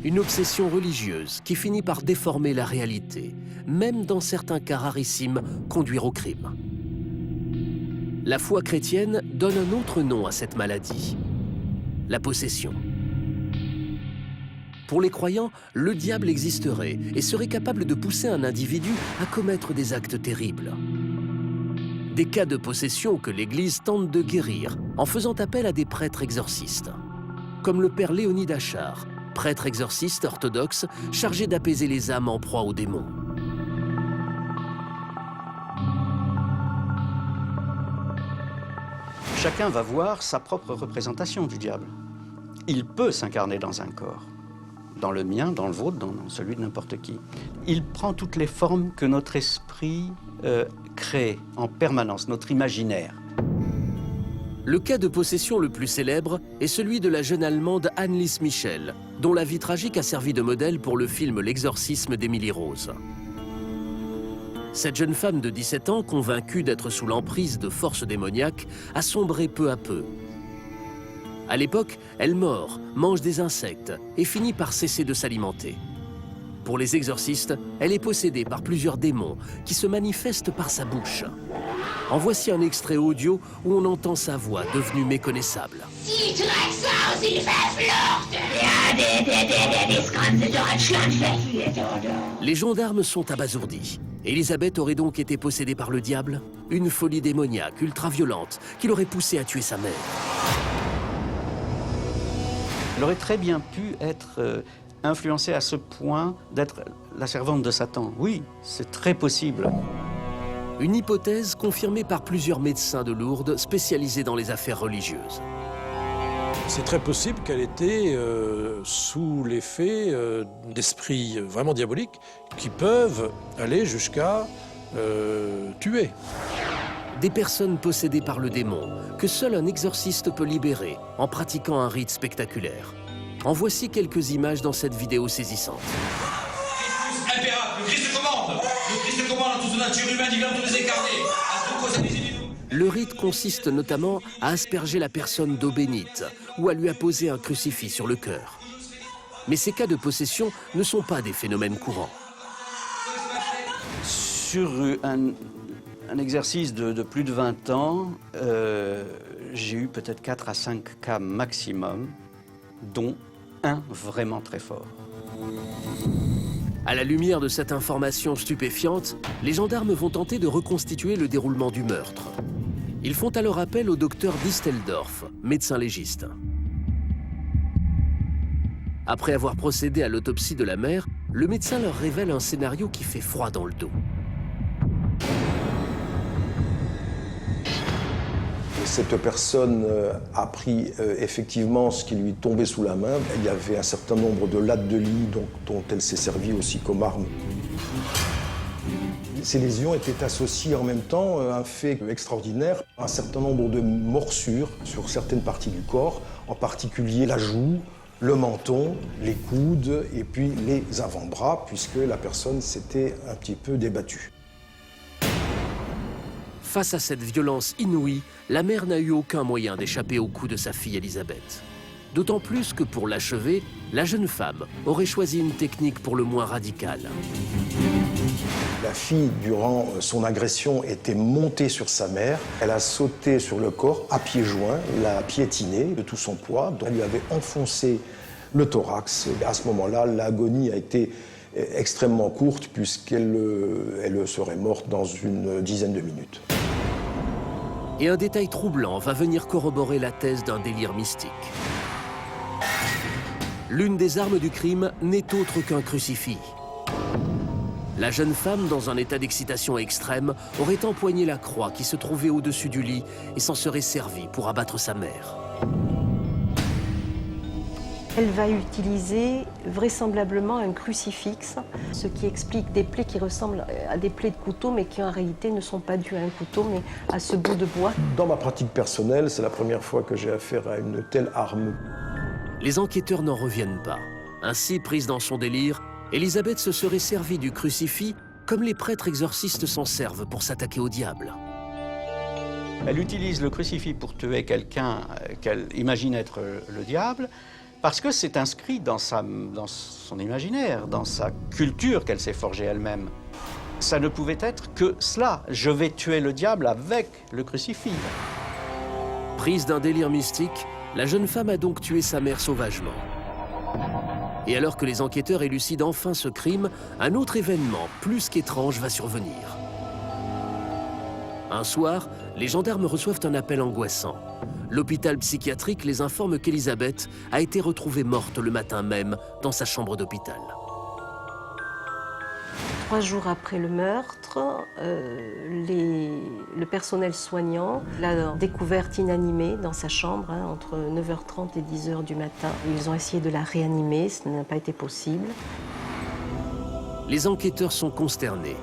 Une obsession religieuse qui finit par déformer la réalité, même dans certains cas rarissimes, conduire au crime. La foi chrétienne donne un autre nom à cette maladie, la possession. Pour les croyants, le diable existerait et serait capable de pousser un individu à commettre des actes terribles. Des cas de possession que l'Église tente de guérir en faisant appel à des prêtres exorcistes. Comme le père Léonide Achard, prêtre exorciste orthodoxe chargé d'apaiser les âmes en proie aux démons. Chacun va voir sa propre représentation du diable. Il peut s'incarner dans un corps, dans le mien, dans le vôtre, dans celui de n'importe qui. Il prend toutes les formes que notre esprit crée en permanence, notre imaginaire. Le cas de possession le plus célèbre est celui de la jeune Allemande Annelies Michel, dont la vie tragique a servi de modèle pour le film L'exorcisme d'Émilie Rose. Cette jeune femme de 17 ans, convaincue d'être sous l'emprise de forces démoniaques, a sombré peu à peu. À l'époque, elle mord, mange des insectes et finit par cesser de s'alimenter. Pour les exorcistes, elle est possédée par plusieurs démons qui se manifestent par sa bouche. En voici un extrait audio où on entend sa voix devenue méconnaissable. Les gendarmes sont abasourdis. Elisabeth aurait donc été possédée par le diable? Une folie démoniaque, ultra-violente, qui l'aurait poussée à tuer sa mère. Elle aurait très bien pu être influencée à ce point d'être la servante de Satan. Oui, c'est très possible. Une hypothèse confirmée par plusieurs médecins de Lourdes spécialisés dans les affaires religieuses. C'est très possible qu'elle était sous l'effet d'esprits vraiment diaboliques qui peuvent aller jusqu'à tuer. Des personnes possédées par le démon que seul un exorciste peut libérer en pratiquant un rite spectaculaire. En voici quelques images dans cette vidéo saisissante. Impéracle, le Christ commande! Le Christ commande à toute nature humaine, il vient tous les incarner, à tout causer des individus. Le rite consiste notamment à asperger la personne d'eau bénite ou à lui apposer un crucifix sur le cœur. Mais ces cas de possession ne sont pas des phénomènes courants. Sur un exercice de plus de 20 ans, j'ai eu peut-être 4 à 5 cas maximum, dont un vraiment très fort. À la lumière de cette information stupéfiante, les gendarmes vont tenter de reconstituer le déroulement du meurtre. Ils font alors appel au docteur Disteldorf, médecin légiste. Après avoir procédé à l'autopsie de la mère, le médecin leur révèle un scénario qui fait froid dans le dos. Cette personne a pris effectivement ce qui lui tombait sous la main. Il y avait un certain nombre de lattes de lit dont elle s'est servie aussi comme arme. Ces lésions étaient associées en même temps à un fait extraordinaire, un certain nombre de morsures sur certaines parties du corps, en particulier la joue, le menton, les coudes et puis les avant-bras, puisque la personne s'était un petit peu débattue. Face à cette violence inouïe, la mère n'a eu aucun moyen d'échapper au coup de sa fille Elisabeth. D'autant plus que pour l'achever, la jeune femme aurait choisi une technique pour le moins radicale. La fille, durant son agression, était montée sur sa mère. Elle a sauté sur le corps à pieds joints, l'a piétiné de tout son poids. Donc elle lui avait enfoncé le thorax. À ce moment-là, l'agonie a été extrêmement courte puisqu'elle serait morte dans une dizaine de minutes. Et un détail troublant va venir corroborer la thèse d'un délire mystique. L'une des armes du crime n'est autre qu'un crucifix. La jeune femme, dans un état d'excitation extrême, aurait empoigné la croix qui se trouvait au-dessus du lit et s'en serait servie pour abattre sa mère. Elle va utiliser vraisemblablement un crucifix, ce qui explique des plaies qui ressemblent à des plaies de couteau, mais qui en réalité ne sont pas dues à un couteau, mais à ce bout de bois. Dans ma pratique personnelle, c'est la première fois que j'ai affaire à une telle arme. Les enquêteurs n'en reviennent pas. Ainsi, prise dans son délire, Elisabeth se serait servie du crucifix comme les prêtres exorcistes s'en servent pour s'attaquer au diable. Elle utilise le crucifix pour tuer quelqu'un qu'elle imagine être le diable, parce que c'est inscrit dans son imaginaire, dans sa culture qu'elle s'est forgée elle-même. Ça ne pouvait être que cela. Je vais tuer le diable avec le crucifix. Prise d'un délire mystique, la jeune femme a donc tué sa mère sauvagement. Et alors que les enquêteurs élucident enfin ce crime, un autre événement plus qu'étrange va survenir. Un soir, les gendarmes reçoivent un appel angoissant. L'hôpital psychiatrique les informe qu'Elisabeth a été retrouvée morte le matin même dans sa chambre d'hôpital. 3 jours après le meurtre, le personnel soignant l'a découverte inanimée dans sa chambre entre 9h30 et 10h du matin. Ils ont essayé de la réanimer, ce n'a pas été possible. Les enquêteurs sont consternés.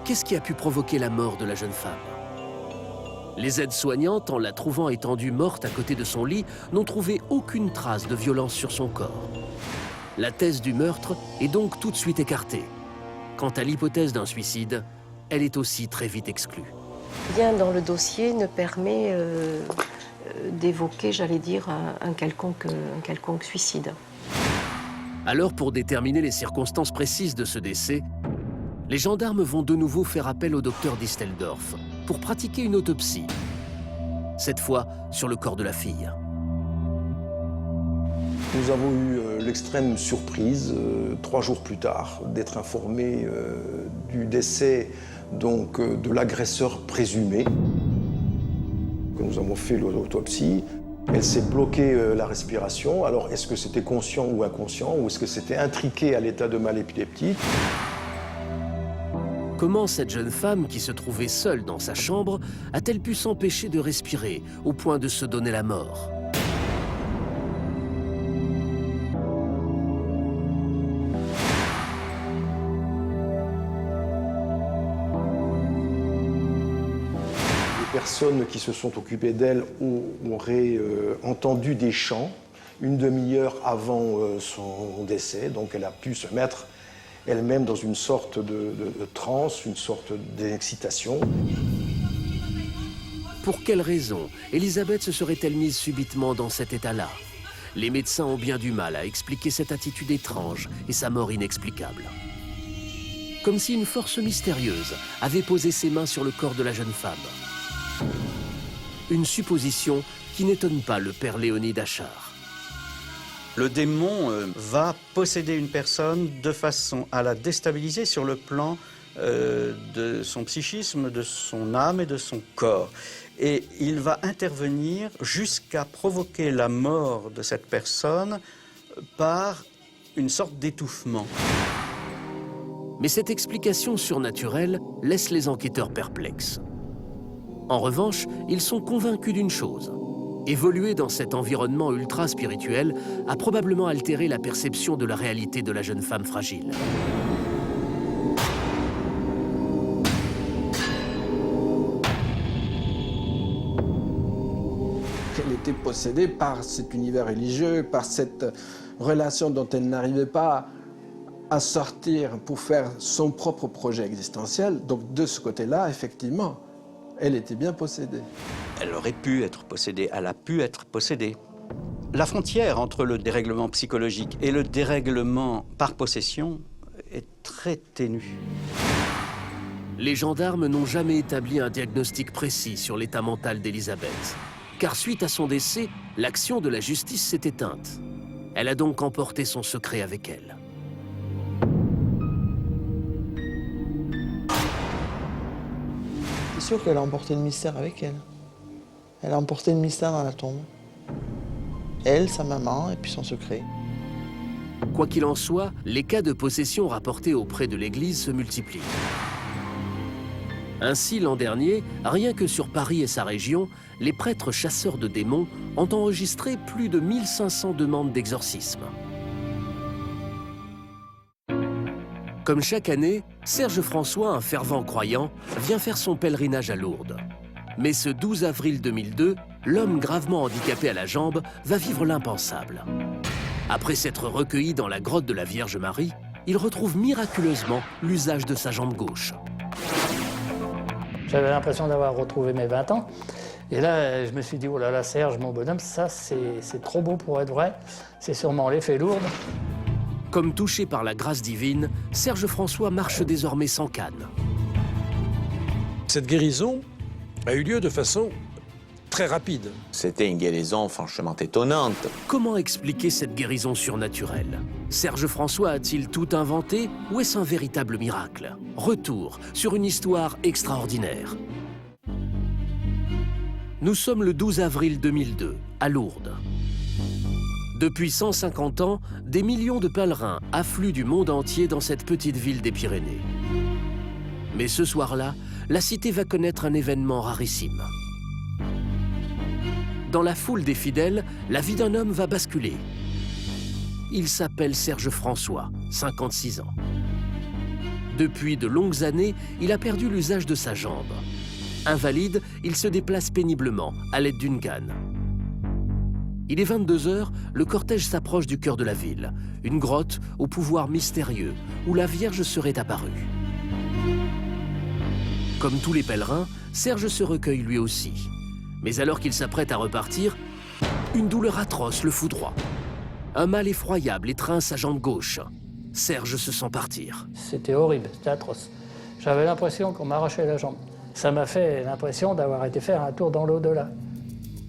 Qu'est-ce qui a pu provoquer la mort de la jeune femme? Les aides-soignantes, en la trouvant étendue morte à côté de son lit, n'ont trouvé aucune trace de violence sur son corps. La thèse du meurtre est donc tout de suite écartée. Quant à l'hypothèse d'un suicide, elle est aussi très vite exclue. Rien dans le dossier ne permet d'évoquer, j'allais dire, un quelconque suicide. Alors, pour déterminer les circonstances précises de ce décès, les gendarmes vont de nouveau faire appel au docteur Disteldorf pour pratiquer une autopsie, cette fois sur le corps de la fille. Nous avons eu l'extrême surprise, 3 jours plus tard, d'être informés du décès donc, de l'agresseur présumé. Quand nous avons fait l'autopsie, elle s'est bloquée la respiration. Alors, est-ce que c'était conscient ou inconscient, ou est-ce que c'était intriqué à l'état de mal épileptique? Comment cette jeune femme, qui se trouvait seule dans sa chambre, a-t-elle pu s'empêcher de respirer au point de se donner la mort? Les personnes qui se sont occupées d'elle auraient entendu des chants 1 demi-heure avant son décès, donc elle a pu se mettre elle-même dans une sorte de transe, une sorte d'excitation. Pour quelle raison Elisabeth se serait-elle mise subitement dans cet état-là? Les médecins ont bien du mal à expliquer cette attitude étrange et sa mort inexplicable. Comme si une force mystérieuse avait posé ses mains sur le corps de la jeune femme. Une supposition qui n'étonne pas le père Léonide Achard. Le démon va posséder une personne de façon à la déstabiliser sur le plan de son psychisme, de son âme et de son corps. Et il va intervenir jusqu'à provoquer la mort de cette personne par une sorte d'étouffement. Mais cette explication surnaturelle laisse les enquêteurs perplexes. En revanche, ils sont convaincus d'une chose. Évoluer dans cet environnement ultra-spirituel a probablement altéré la perception de la réalité de la jeune femme fragile. Elle était possédée par cet univers religieux, par cette relation dont elle n'arrivait pas à sortir pour faire son propre projet existentiel. Donc de ce côté-là, effectivement, elle était bien possédée. Elle aurait pu être possédée, elle a pu être possédée. La frontière entre le dérèglement psychologique et le dérèglement par possession est très ténue. Les gendarmes n'ont jamais établi un diagnostic précis sur l'état mental d'Elisabeth. Car suite à son décès, l'action de la justice s'est éteinte. Elle a donc emporté son secret avec elle. C'est sûr qu'elle a emporté le mystère avec elle. Elle a emporté le mystère dans la tombe. Elle, sa maman, et puis son secret. Quoi qu'il en soit, les cas de possession rapportés auprès de l'Église se multiplient. Ainsi, l'an dernier, rien que sur Paris et sa région, les prêtres chasseurs de démons ont enregistré plus de 1500 demandes d'exorcisme. Comme chaque année, Serge François, un fervent croyant, vient faire son pèlerinage à Lourdes. Mais ce 12 avril 2002, l'homme gravement handicapé à la jambe va vivre l'impensable. Après s'être recueilli dans la grotte de la Vierge Marie, il retrouve miraculeusement l'usage de sa jambe gauche. J'avais l'impression d'avoir retrouvé mes 20 ans. Et là, je me suis dit, oh là là, Serge, mon bonhomme, ça, c'est trop beau pour être vrai. C'est sûrement l'effet Lourdes. Comme touché par la grâce divine, Serge François marche désormais sans canne. Cette guérison a eu lieu de façon très rapide. C'était une guérison franchement étonnante. Comment expliquer cette guérison surnaturelle? Serge François a-t-il tout inventé ou est-ce un véritable miracle? Retour sur une histoire extraordinaire. Nous sommes le 12 avril 2002, à Lourdes. Depuis 150 ans, des millions de pèlerins affluent du monde entier dans cette petite ville des Pyrénées. Mais ce soir-là, la cité va connaître un événement rarissime. Dans la foule des fidèles, la vie d'un homme va basculer. Il s'appelle Serge François, 56 ans. Depuis de longues années, il a perdu l'usage de sa jambe. Invalide, il se déplace péniblement, à l'aide d'une canne. Il est 22 h, le cortège s'approche du cœur de la ville, une grotte au pouvoir mystérieux, où la Vierge serait apparue. Comme tous les pèlerins, Serge se recueille lui aussi. Mais alors qu'il s'apprête à repartir, une douleur atroce le foudroie. Un mal effroyable étreint sa jambe gauche. Serge se sent partir. C'était horrible, c'était atroce. J'avais l'impression qu'on m'arrachait la jambe. Ça m'a fait l'impression d'avoir été faire un tour dans l'au-delà.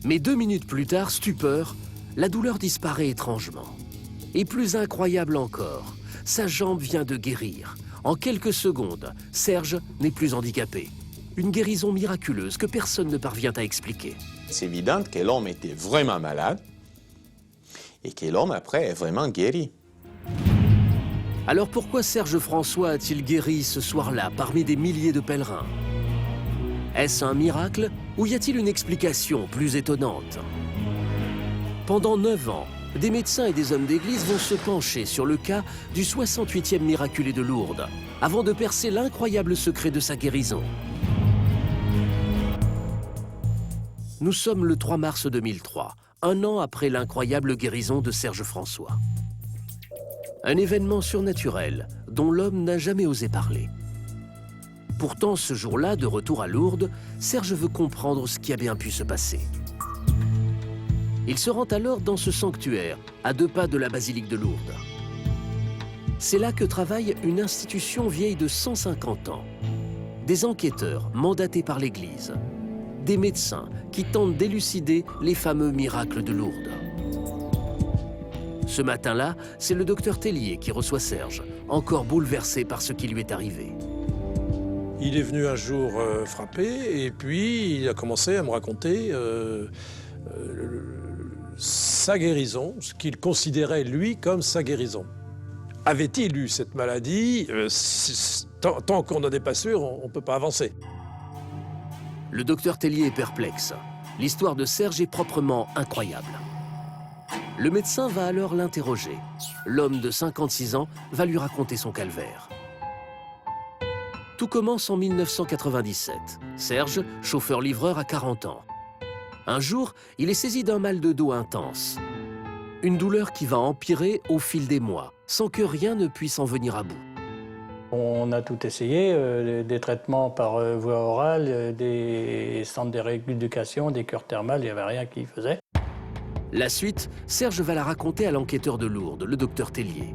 Mais 2 minutes plus tard, stupeur, la douleur disparaît étrangement. Et plus incroyable encore, sa jambe vient de guérir. En quelques secondes, Serge n'est plus handicapé. Une guérison miraculeuse que personne ne parvient à expliquer. C'est évident que l'homme était vraiment malade et que l'homme, après, est vraiment guéri. Alors pourquoi Serge François a-t-il guéri ce soir-là parmi des milliers de pèlerins? Est-ce un miracle ou y a-t-il une explication plus étonnante? Pendant 9 ans, des médecins et des hommes d'église vont se pencher sur le cas du 68e miraculé de Lourdes, avant de percer l'incroyable secret de sa guérison. Nous sommes le 3 mars 2003, un an après l'incroyable guérison de Serge François. Un événement surnaturel dont l'homme n'a jamais osé parler. Pourtant, ce jour-là, de retour à Lourdes, Serge veut comprendre ce qui a bien pu se passer. Il se rend alors dans ce sanctuaire, à 2 pas de la basilique de Lourdes. C'est là que travaille une institution vieille de 150 ans. Des enquêteurs mandatés par l'Église. Des médecins qui tentent d'élucider les fameux miracles de Lourdes. Ce matin-là, c'est le docteur Tellier qui reçoit Serge, encore bouleversé par ce qui lui est arrivé. Il est venu un jour frapper et puis il a commencé à me raconter sa guérison, ce qu'il considérait lui comme sa guérison. Avait-il eu cette maladie? Tant qu'on n'en est pas sûr, on ne peut pas avancer. Le docteur Tellier est perplexe. L'histoire de Serge est proprement incroyable. Le médecin va alors l'interroger. L'homme de 56 ans va lui raconter son calvaire. Tout commence en 1997. Serge, chauffeur-livreur, a 40 ans. Un jour, il est saisi d'un mal de dos intense. Une douleur qui va empirer au fil des mois, sans que rien ne puisse en venir à bout. On a tout essayé, des traitements par voie orale, des centres de rééducation, des cures thermales, il n'y avait rien qui faisait. La suite, Serge va la raconter à l'enquêteur de Lourdes, le docteur Tellier.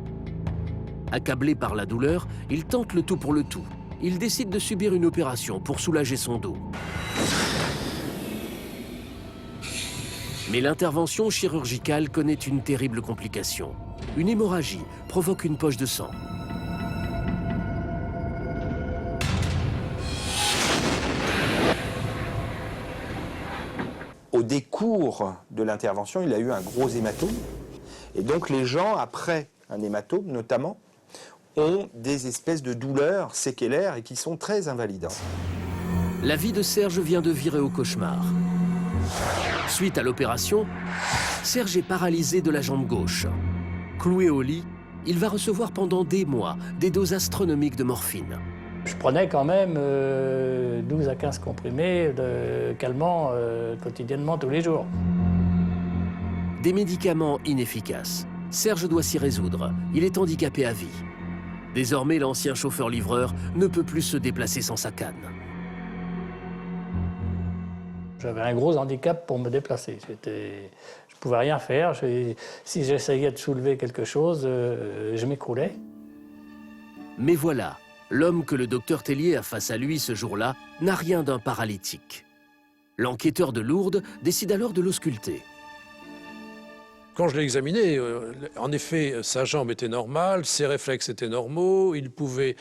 Accablé par la douleur, il tente le tout pour le tout. Il décide de subir une opération pour soulager son dos. Mais l'intervention chirurgicale connaît une terrible complication. Une hémorragie provoque une poche de sang. Au décours de l'intervention, il a eu un gros hématome. Et donc les gens, après un hématome notamment, ont des espèces de douleurs séquelaires et qui sont très invalidantes. La vie de Serge vient de virer au cauchemar. Suite à l'opération, Serge est paralysé de la jambe gauche. Cloué au lit, il va recevoir pendant des mois des doses astronomiques de morphine. Je prenais quand même 12 à 15 comprimés de calmants quotidiennement tous les jours. Des médicaments inefficaces. Serge doit s'y résoudre. Il est handicapé à vie. Désormais, l'ancien chauffeur-livreur ne peut plus se déplacer sans sa canne. J'avais un gros handicap pour me déplacer. Je ne pouvais rien faire. Si j'essayais de soulever quelque chose, je m'écroulais. Mais voilà, l'homme que le docteur Tellier a face à lui ce jour-là n'a rien d'un paralytique. L'enquêteur de Lourdes décide alors de l'ausculter. Quand je l'ai examiné, en effet, sa jambe était normale, ses réflexes étaient normaux, il pouvait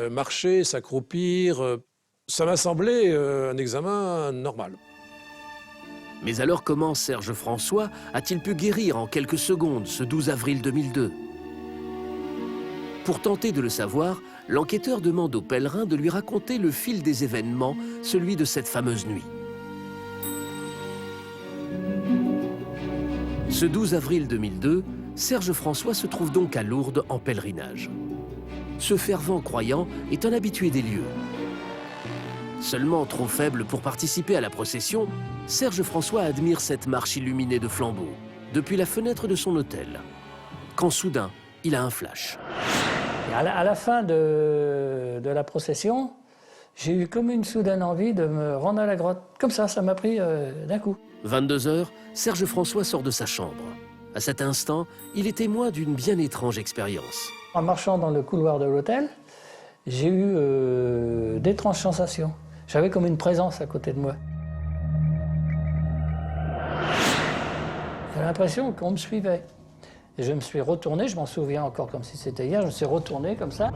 marcher, s'accroupir. Ça m'a semblé un examen normal. Mais alors comment Serge François a-t-il pu guérir en quelques secondes ce 12 avril 2002? Pour tenter de le savoir, l'enquêteur demande au pèlerin de lui raconter le fil des événements, celui de cette fameuse nuit. Ce 12 avril 2002, Serge François se trouve donc à Lourdes en pèlerinage. Ce fervent croyant est un habitué des lieux. Seulement trop faible pour participer à la procession, Serge François admire cette marche illuminée de flambeaux, depuis la fenêtre de son hôtel. Quand soudain, il a un flash. Et à la fin de la procession, j'ai eu comme une soudaine envie de me rendre à la grotte. Comme ça m'a pris d'un coup. 22 h, Serge François sort de sa chambre. À cet instant, il est témoin d'une bien étrange expérience. En marchant dans le couloir de l'hôtel, j'ai eu d'étranges sensations. J'avais comme une présence à côté de moi. J'avais l'impression qu'on me suivait. Et je me suis retourné, je m'en souviens encore comme si c'était hier, je me suis retourné comme ça.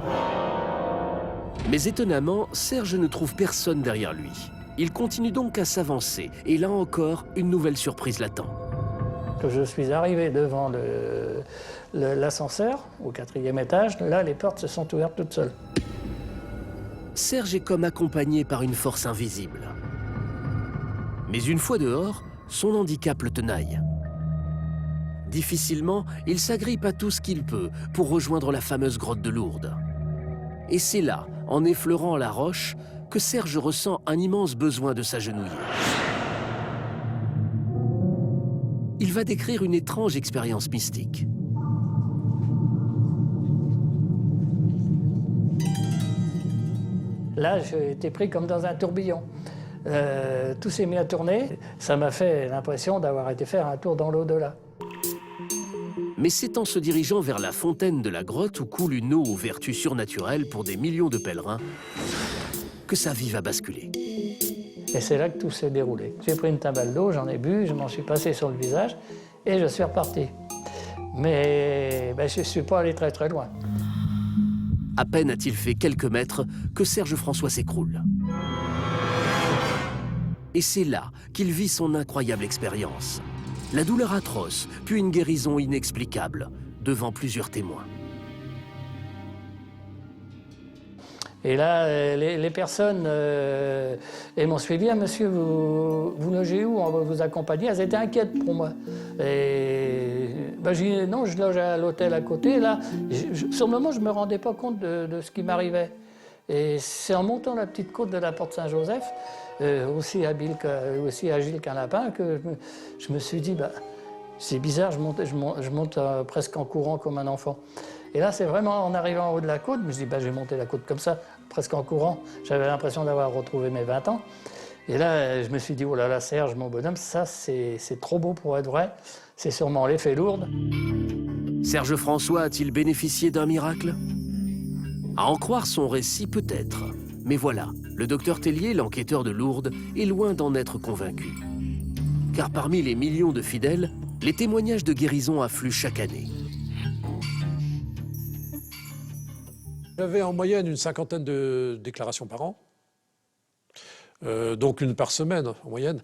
Mais étonnamment, Serge ne trouve personne derrière lui. Il continue donc à s'avancer, et là encore, une nouvelle surprise l'attend. Quand je suis arrivé devant l'ascenseur, au 4e étage, là, les portes se sont ouvertes toutes seules. Serge est comme accompagné par une force invisible. Mais une fois dehors, son handicap le tenaille. Difficilement, il s'agrippe à tout ce qu'il peut pour rejoindre la fameuse grotte de Lourdes. Et c'est là, en effleurant la roche, que Serge ressent un immense besoin de s'agenouiller. Il va décrire une étrange expérience mystique. Là, j'ai été pris comme dans un tourbillon. Tout s'est mis à tourner. Ça m'a fait l'impression d'avoir été faire un tour dans l'au-delà. Mais c'est en se dirigeant vers la fontaine de la grotte où coule une eau aux vertus surnaturelles pour des millions de pèlerins que sa vie va basculer. Et c'est là que tout s'est déroulé. J'ai pris une timbale d'eau, j'en ai bu, je m'en suis passé sur le visage et je suis reparti. Mais je ne suis pas allé très très loin. À peine a-t-il fait quelques mètres que Serge François s'écroule. Et c'est là qu'il vit son incroyable expérience. La douleur atroce, puis une guérison inexplicable, devant plusieurs témoins. Et là, les personnes elles m'ont suivi. « Monsieur, vous logez où? On va vous accompagner ?» Elles étaient inquiètes pour moi. Et j'ai dit « Non, je loge à l'hôtel à côté. » Là, sur le moment, je ne me rendais pas compte de ce qui m'arrivait. Et c'est en montant la petite côte de la porte Saint-Joseph, aussi agile qu'un lapin, que je me suis dit c'est bizarre, je monte presque en courant comme un enfant. Et là, c'est vraiment en arrivant en haut de la côte, je me suis dit j'ai monté la côte comme ça, presque en courant. J'avais l'impression d'avoir retrouvé mes 20 ans. Et là, je me suis dit oh là là, Serge, mon bonhomme, ça c'est trop beau pour être vrai. C'est sûrement l'effet Lourdes. Serge François a-t-il bénéficié d'un miracle? À en croire son récit, peut-être. Mais voilà, le docteur Tellier, l'enquêteur de Lourdes, est loin d'en être convaincu. Car parmi les millions de fidèles, les témoignages de guérison affluent chaque année. J'avais en moyenne une 50aine de déclarations par an, donc une par semaine en moyenne.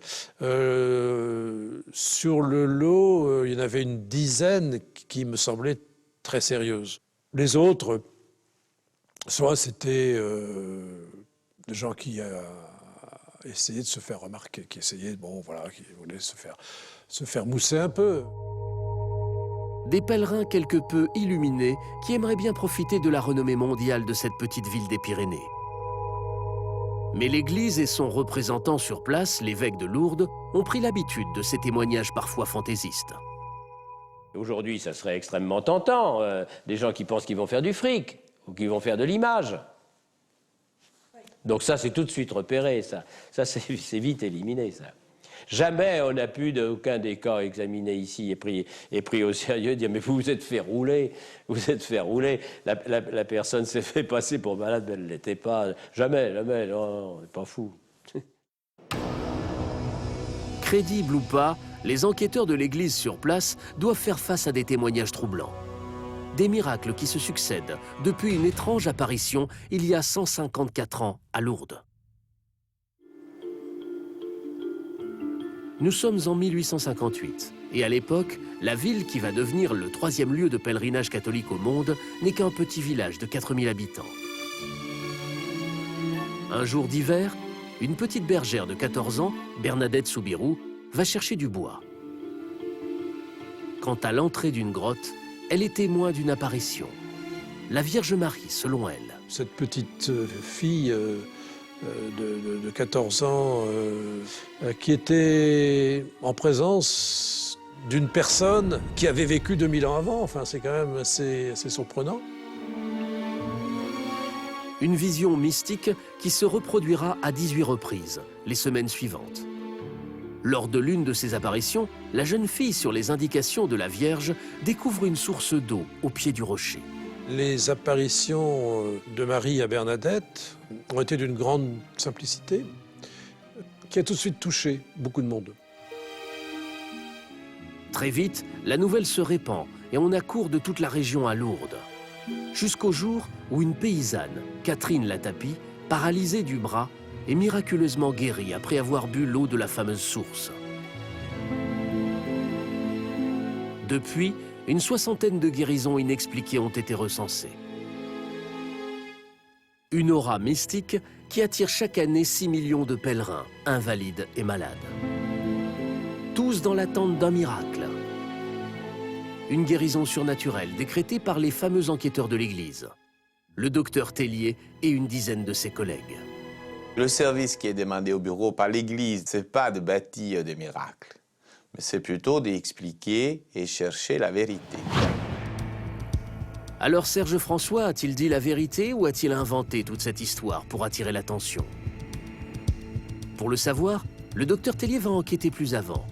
Sur le lot, il y en avait une dizaine qui me semblaient très sérieuses. Les autres, soit c'était des gens qui essayaient de se faire remarquer, qui essayaient, qui voulaient se faire mousser un peu. Des pèlerins quelque peu illuminés qui aimeraient bien profiter de la renommée mondiale de cette petite ville des Pyrénées. Mais l'Église et son représentant sur place, l'évêque de Lourdes, ont pris l'habitude de ces témoignages parfois fantaisistes. Aujourd'hui, ça serait extrêmement tentant, des gens qui pensent qu'ils vont faire du fric ou qu'ils vont faire de l'image. Donc ça, c'est tout de suite repéré, ça c'est vite éliminé, ça. Jamais on n'a pu, aucun des cas examinés ici et pris au sérieux, dire « mais vous vous êtes fait rouler, la personne s'est fait passer pour malade, mais elle ne l'était pas. » Jamais, non, on n'est pas fou. Crédible ou pas, les enquêteurs de l'Église sur place doivent faire face à des témoignages troublants. Des miracles qui se succèdent depuis une étrange apparition il y a 154 ans à Lourdes. Nous sommes en 1858, et à l'époque, la ville qui va devenir le 3e lieu de pèlerinage catholique au monde n'est qu'un petit village de 4000 habitants. Un jour d'hiver, une petite bergère de 14 ans, Bernadette Soubirous, va chercher du bois. Quant à l'entrée d'une grotte, elle est témoin d'une apparition. La Vierge Marie, selon elle. Cette petite fille de 14 ans qui était en présence d'une personne qui avait vécu 2000 ans avant. Enfin, c'est quand même assez surprenant. Une vision mystique qui se reproduira à 18 reprises, les semaines suivantes. Lors de l'une de ces apparitions, la jeune fille, sur les indications de la Vierge, découvre une source d'eau au pied du rocher. Les apparitions de Marie à Bernadette ont été d'une grande simplicité, qui a tout de suite touché beaucoup de monde. Très vite, la nouvelle se répand et on accourt de toute la région à Lourdes. Jusqu'au jour où une paysanne, Catherine Latapie, paralysée du bras, est miraculeusement guérie après avoir bu l'eau de la fameuse source. Depuis, une 60aine de guérisons inexpliquées ont été recensées. Une aura mystique qui attire chaque année 6 millions de pèlerins, invalides et malades. Tous dans l'attente d'un miracle. Une guérison surnaturelle décrétée par les fameux enquêteurs de l'Église, le docteur Tellier et une dizaine de ses collègues. Le service qui est demandé au bureau par l'Église, ce n'est pas de bâtir des miracles, mais c'est plutôt d'expliquer et chercher la vérité. Alors Serge François a-t-il dit la vérité ou a-t-il inventé toute cette histoire pour attirer l'attention? Pour le savoir, le docteur Tellier va enquêter plus avant.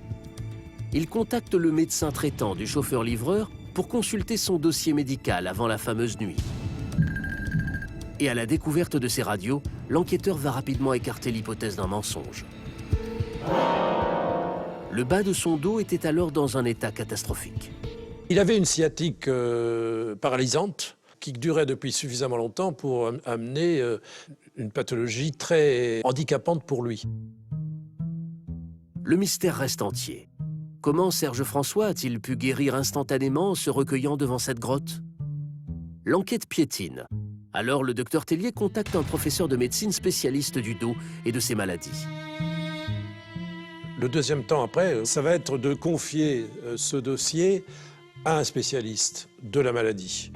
Il contacte le médecin traitant du chauffeur-livreur pour consulter son dossier médical avant la fameuse nuit. Et à la découverte de ces radios, l'enquêteur va rapidement écarter l'hypothèse d'un mensonge. Le bas de son dos était alors dans un état catastrophique. Il avait une sciatique paralysante qui durait depuis suffisamment longtemps pour amener une pathologie très handicapante pour lui. Le mystère reste entier. Comment Serge François a-t-il pu guérir instantanément en se recueillant devant cette grotte? L'enquête piétine. Alors le docteur Tellier contacte un professeur de médecine spécialiste du dos et de ses maladies. Le deuxième temps après, ça va être de confier ce dossier à un spécialiste de la maladie.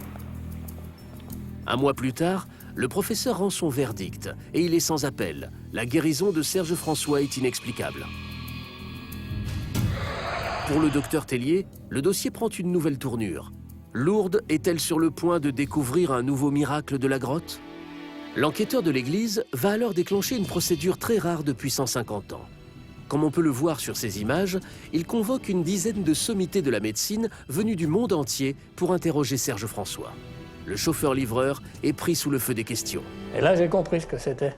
Un mois plus tard, le professeur rend son verdict et il est sans appel. La guérison de Serge François est inexplicable. Pour le docteur Tellier, le dossier prend une nouvelle tournure. Lourdes est-elle sur le point de découvrir un nouveau miracle de la grotte? L'enquêteur de l'Église va alors déclencher une procédure très rare depuis 150 ans. Comme on peut le voir sur ces images, il convoque une dizaine de sommités de la médecine venus du monde entier pour interroger Serge François. Le chauffeur-livreur est pris sous le feu des questions. Et là, j'ai compris ce que c'était.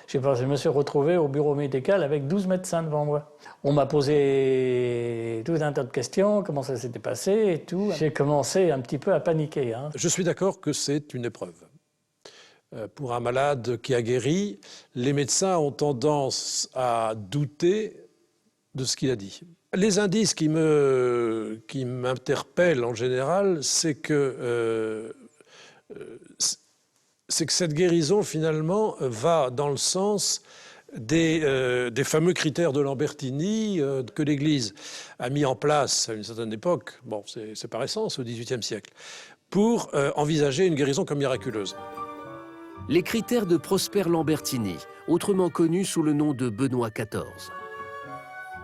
Je me suis retrouvé au bureau médical avec 12 médecins devant moi. On m'a posé tout un tas de questions, comment ça s'était passé et tout. J'ai commencé un petit peu à paniquer. Je suis d'accord que c'est une épreuve. Pour un malade qui a guéri, les médecins ont tendance à douter de ce qu'il a dit. Les indices qui m'interpellent en général, c'est que cette guérison, finalement, va dans le sens des fameux critères de Lambertini que l'Église a mis en place à une certaine époque, bon, c'est pas récent, c'est au XVIIIe siècle, pour envisager une guérison comme miraculeuse. Les critères de Prosper Lambertini, autrement connu sous le nom de Benoît XIV.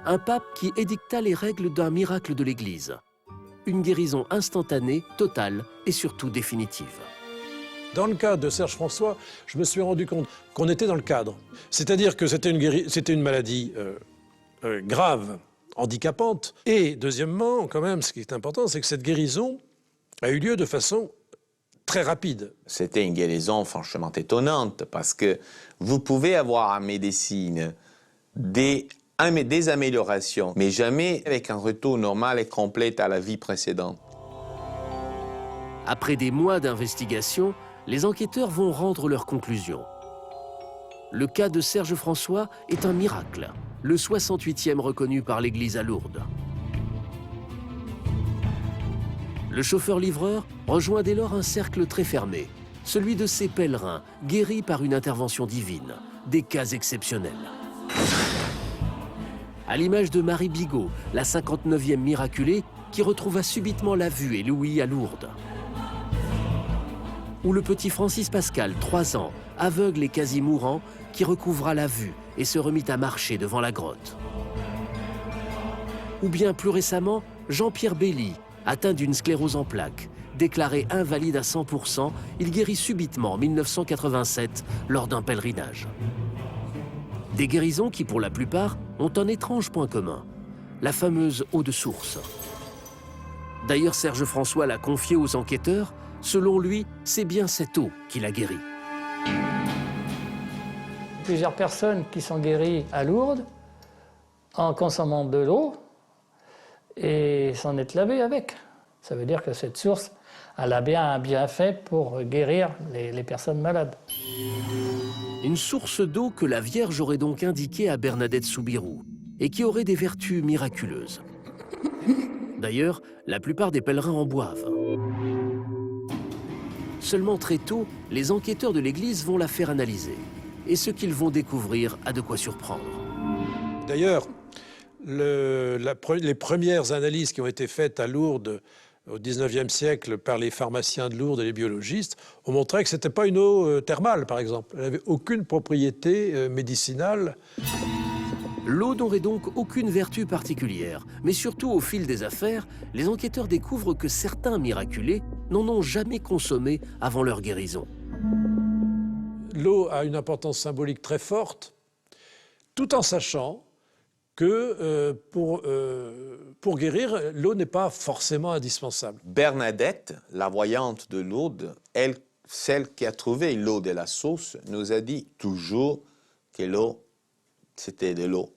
Un pape qui édicta les règles d'un miracle de l'Église. Une guérison instantanée, totale et surtout définitive. Dans le cas de Serge François, je me suis rendu compte qu'on était dans le cadre. C'est-à-dire que c'était une maladie grave, handicapante. Et deuxièmement, quand même, ce qui est important, c'est que cette guérison a eu lieu de façon très rapide. C'était une guérison franchement étonnante parce que vous pouvez avoir en médecine des améliorations, mais jamais avec un retour normal et complet à la vie précédente. Après des mois d'investigation, les enquêteurs vont rendre leurs conclusions. Le cas de Serge François est un miracle. le 68e reconnu par l'Église à Lourdes. Le chauffeur-livreur rejoint dès lors un cercle très fermé, celui de ces pèlerins guéris par une intervention divine, des cas exceptionnels. À l'image de Marie Bigot, la 59e miraculée qui retrouva subitement la vue et l'ouïe à Lourdes. Ou le petit Francis Pascal, 3 ans, aveugle et quasi mourant, qui recouvra la vue et se remit à marcher devant la grotte. Ou bien plus récemment, Jean-Pierre Belly, atteint d'une sclérose en plaques, déclaré invalide à 100%, il guérit subitement en 1987 lors d'un pèlerinage. Des guérisons qui, pour la plupart, ont un étrange point commun, la fameuse eau de source. D'ailleurs, Serge François l'a confié aux enquêteurs. Selon lui, c'est bien cette eau qui l'a guéri. Plusieurs personnes qui sont guéries à Lourdes en consommant de l'eau et s'en être lavées avec. Ça veut dire que cette source, elle a bien fait pour guérir les personnes malades. Une source d'eau que la Vierge aurait donc indiquée à Bernadette Soubirous et qui aurait des vertus miraculeuses. D'ailleurs, la plupart des pèlerins en boivent. Seulement très tôt, les enquêteurs de l'Église vont la faire analyser. Et ce qu'ils vont découvrir a de quoi surprendre. D'ailleurs, les premières analyses qui ont été faites à Lourdes au XIXe siècle par les pharmaciens de Lourdes et les biologistes ont montré que ce n'était pas une eau thermale, par exemple. Elle n'avait aucune propriété médicinale. L'eau n'aurait donc aucune vertu particulière. Mais surtout, au fil des affaires, les enquêteurs découvrent que certains miraculés n'en ont jamais consommé avant leur guérison. L'eau a une importance symbolique très forte, tout en sachant que pour guérir, l'eau n'est pas forcément indispensable. Bernadette, la voyante de Lourdes, elle, celle qui a trouvé l'eau de la source, nous a dit toujours que l'eau, c'était de l'eau.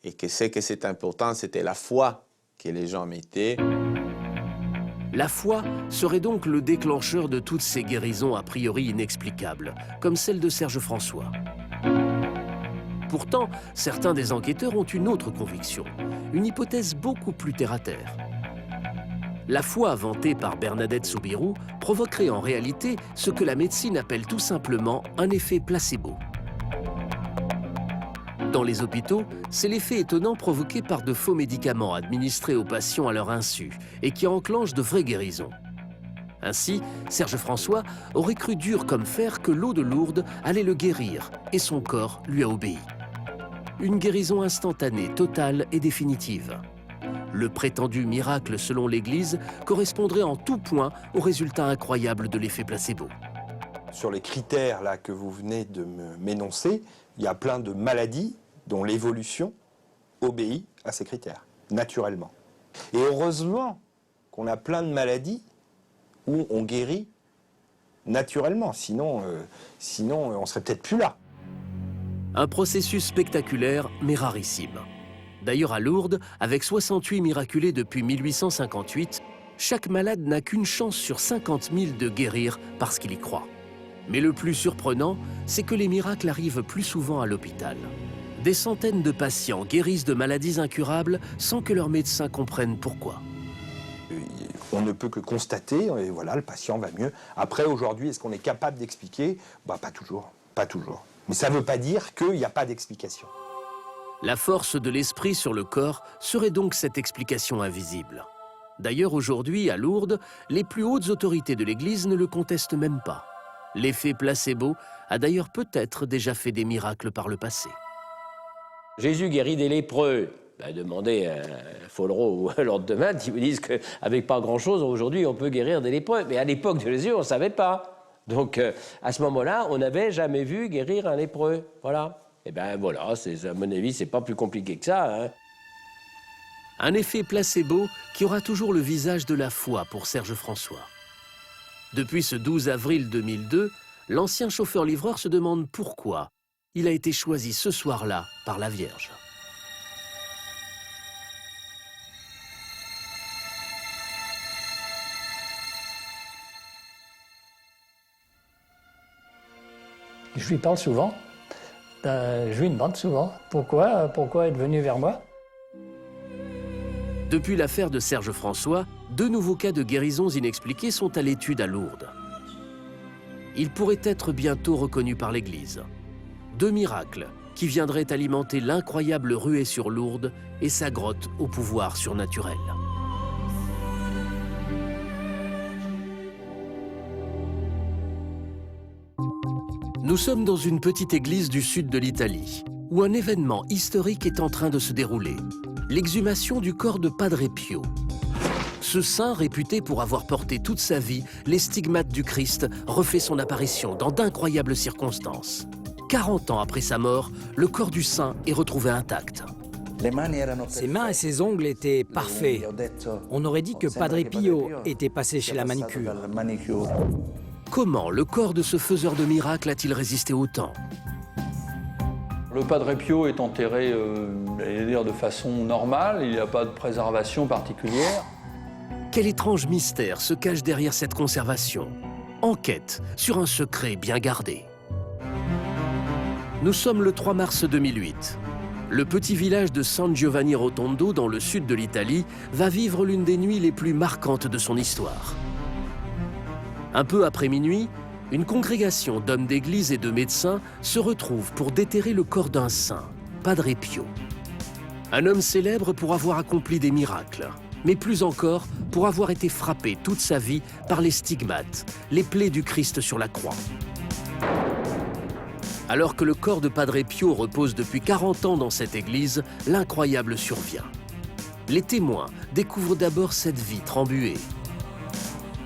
Et que ce que c'est important, c'était la foi que les gens mettaient. La foi serait donc le déclencheur de toutes ces guérisons a priori inexplicables, comme celle de Serge François. Pourtant, certains des enquêteurs ont une autre conviction, une hypothèse beaucoup plus terre-à-terre. La foi vantée par Bernadette Soubirous provoquerait en réalité ce que la médecine appelle tout simplement un effet placebo. Dans les hôpitaux, c'est l'effet étonnant provoqué par de faux médicaments administrés aux patients à leur insu et qui enclenchent de vraies guérisons. Ainsi, Serge François aurait cru dur comme fer que l'eau de Lourdes allait le guérir et son corps lui a obéi. Une guérison instantanée, totale et définitive. Le prétendu miracle selon l'Église correspondrait en tout point au résultat incroyable de l'effet placebo. Sur les critères là, que vous venez de m'énoncer, il y a plein de maladies dont l'évolution obéit à ces critères, naturellement. Et heureusement qu'on a plein de maladies où on guérit naturellement, sinon on ne serait peut-être plus là. Un processus spectaculaire mais rarissime. D'ailleurs à Lourdes, avec 68 miraculés depuis 1858, chaque malade n'a qu'une chance sur 50 000 de guérir parce qu'il y croit. Mais le plus surprenant, c'est que les miracles arrivent plus souvent à l'hôpital. Des centaines de patients guérissent de maladies incurables sans que leurs médecins comprennent pourquoi. On ne peut que constater, et voilà, le patient va mieux. Après, aujourd'hui, est-ce qu'on est capable d'expliquer? Pas toujours, pas toujours. Mais ça ne veut pas dire qu'il n'y a pas d'explication. La force de l'esprit sur le corps serait donc cette explication invisible. D'ailleurs, aujourd'hui, à Lourdes, les plus hautes autorités de l'Église ne le contestent même pas. L'effet placebo a d'ailleurs peut-être déjà fait des miracles par le passé. Jésus guérit des lépreux. Demandez à Follereau ou à l'Ordre de Malte, ils vous disent qu'avec pas grand-chose, aujourd'hui, on peut guérir des lépreux. Mais à l'époque de Jésus, on ne savait pas. Donc, à ce moment-là, on n'avait jamais vu guérir un lépreux. Voilà. Et bien voilà, à mon avis, c'est pas plus compliqué que ça. Hein. Un effet placebo qui aura toujours le visage de la foi pour Serge François. Depuis ce 12 avril 2002, l'ancien chauffeur-livreur se demande pourquoi il a été choisi ce soir-là par la Vierge. Je lui parle souvent Je lui demande souvent pourquoi est venu vers moi. Depuis l'affaire de Serge François, 2 nouveaux cas de guérisons inexpliquées sont à l'étude à Lourdes. Ils pourraient être bientôt reconnus par l'Église. 2 miracles qui viendraient alimenter l'incroyable ruée sur Lourdes et sa grotte au pouvoir surnaturel. Nous sommes dans une petite église du sud de l'Italie, où un événement historique est en train de se dérouler. L'exhumation du corps de Padre Pio. Ce saint, réputé pour avoir porté toute sa vie les stigmates du Christ, refait son apparition dans d'incroyables circonstances. 40 ans après sa mort, le corps du saint est retrouvé intact. Ses mains et ses ongles étaient parfaits. On aurait dit que Padre Pio était passé chez la manicure. Comment le corps de ce faiseur de miracles a-t-il résisté autant? Le Padre Pio est enterré de façon normale, il n'y a pas de préservation particulière. Quel étrange mystère se cache derrière cette conservation? Enquête sur un secret bien gardé. Nous sommes le 3 mars 2008. Le petit village de San Giovanni Rotondo, dans le sud de l'Italie, va vivre l'une des nuits les plus marquantes de son histoire. Un peu après minuit, une congrégation d'hommes d'église et de médecins se retrouve pour déterrer le corps d'un saint, Padre Pio. Un homme célèbre pour avoir accompli des miracles, mais plus encore pour avoir été frappé toute sa vie par les stigmates, les plaies du Christ sur la croix. Alors que le corps de Padre Pio repose depuis 40 ans dans cette église, l'incroyable survient. Les témoins découvrent d'abord cette vitre embuée.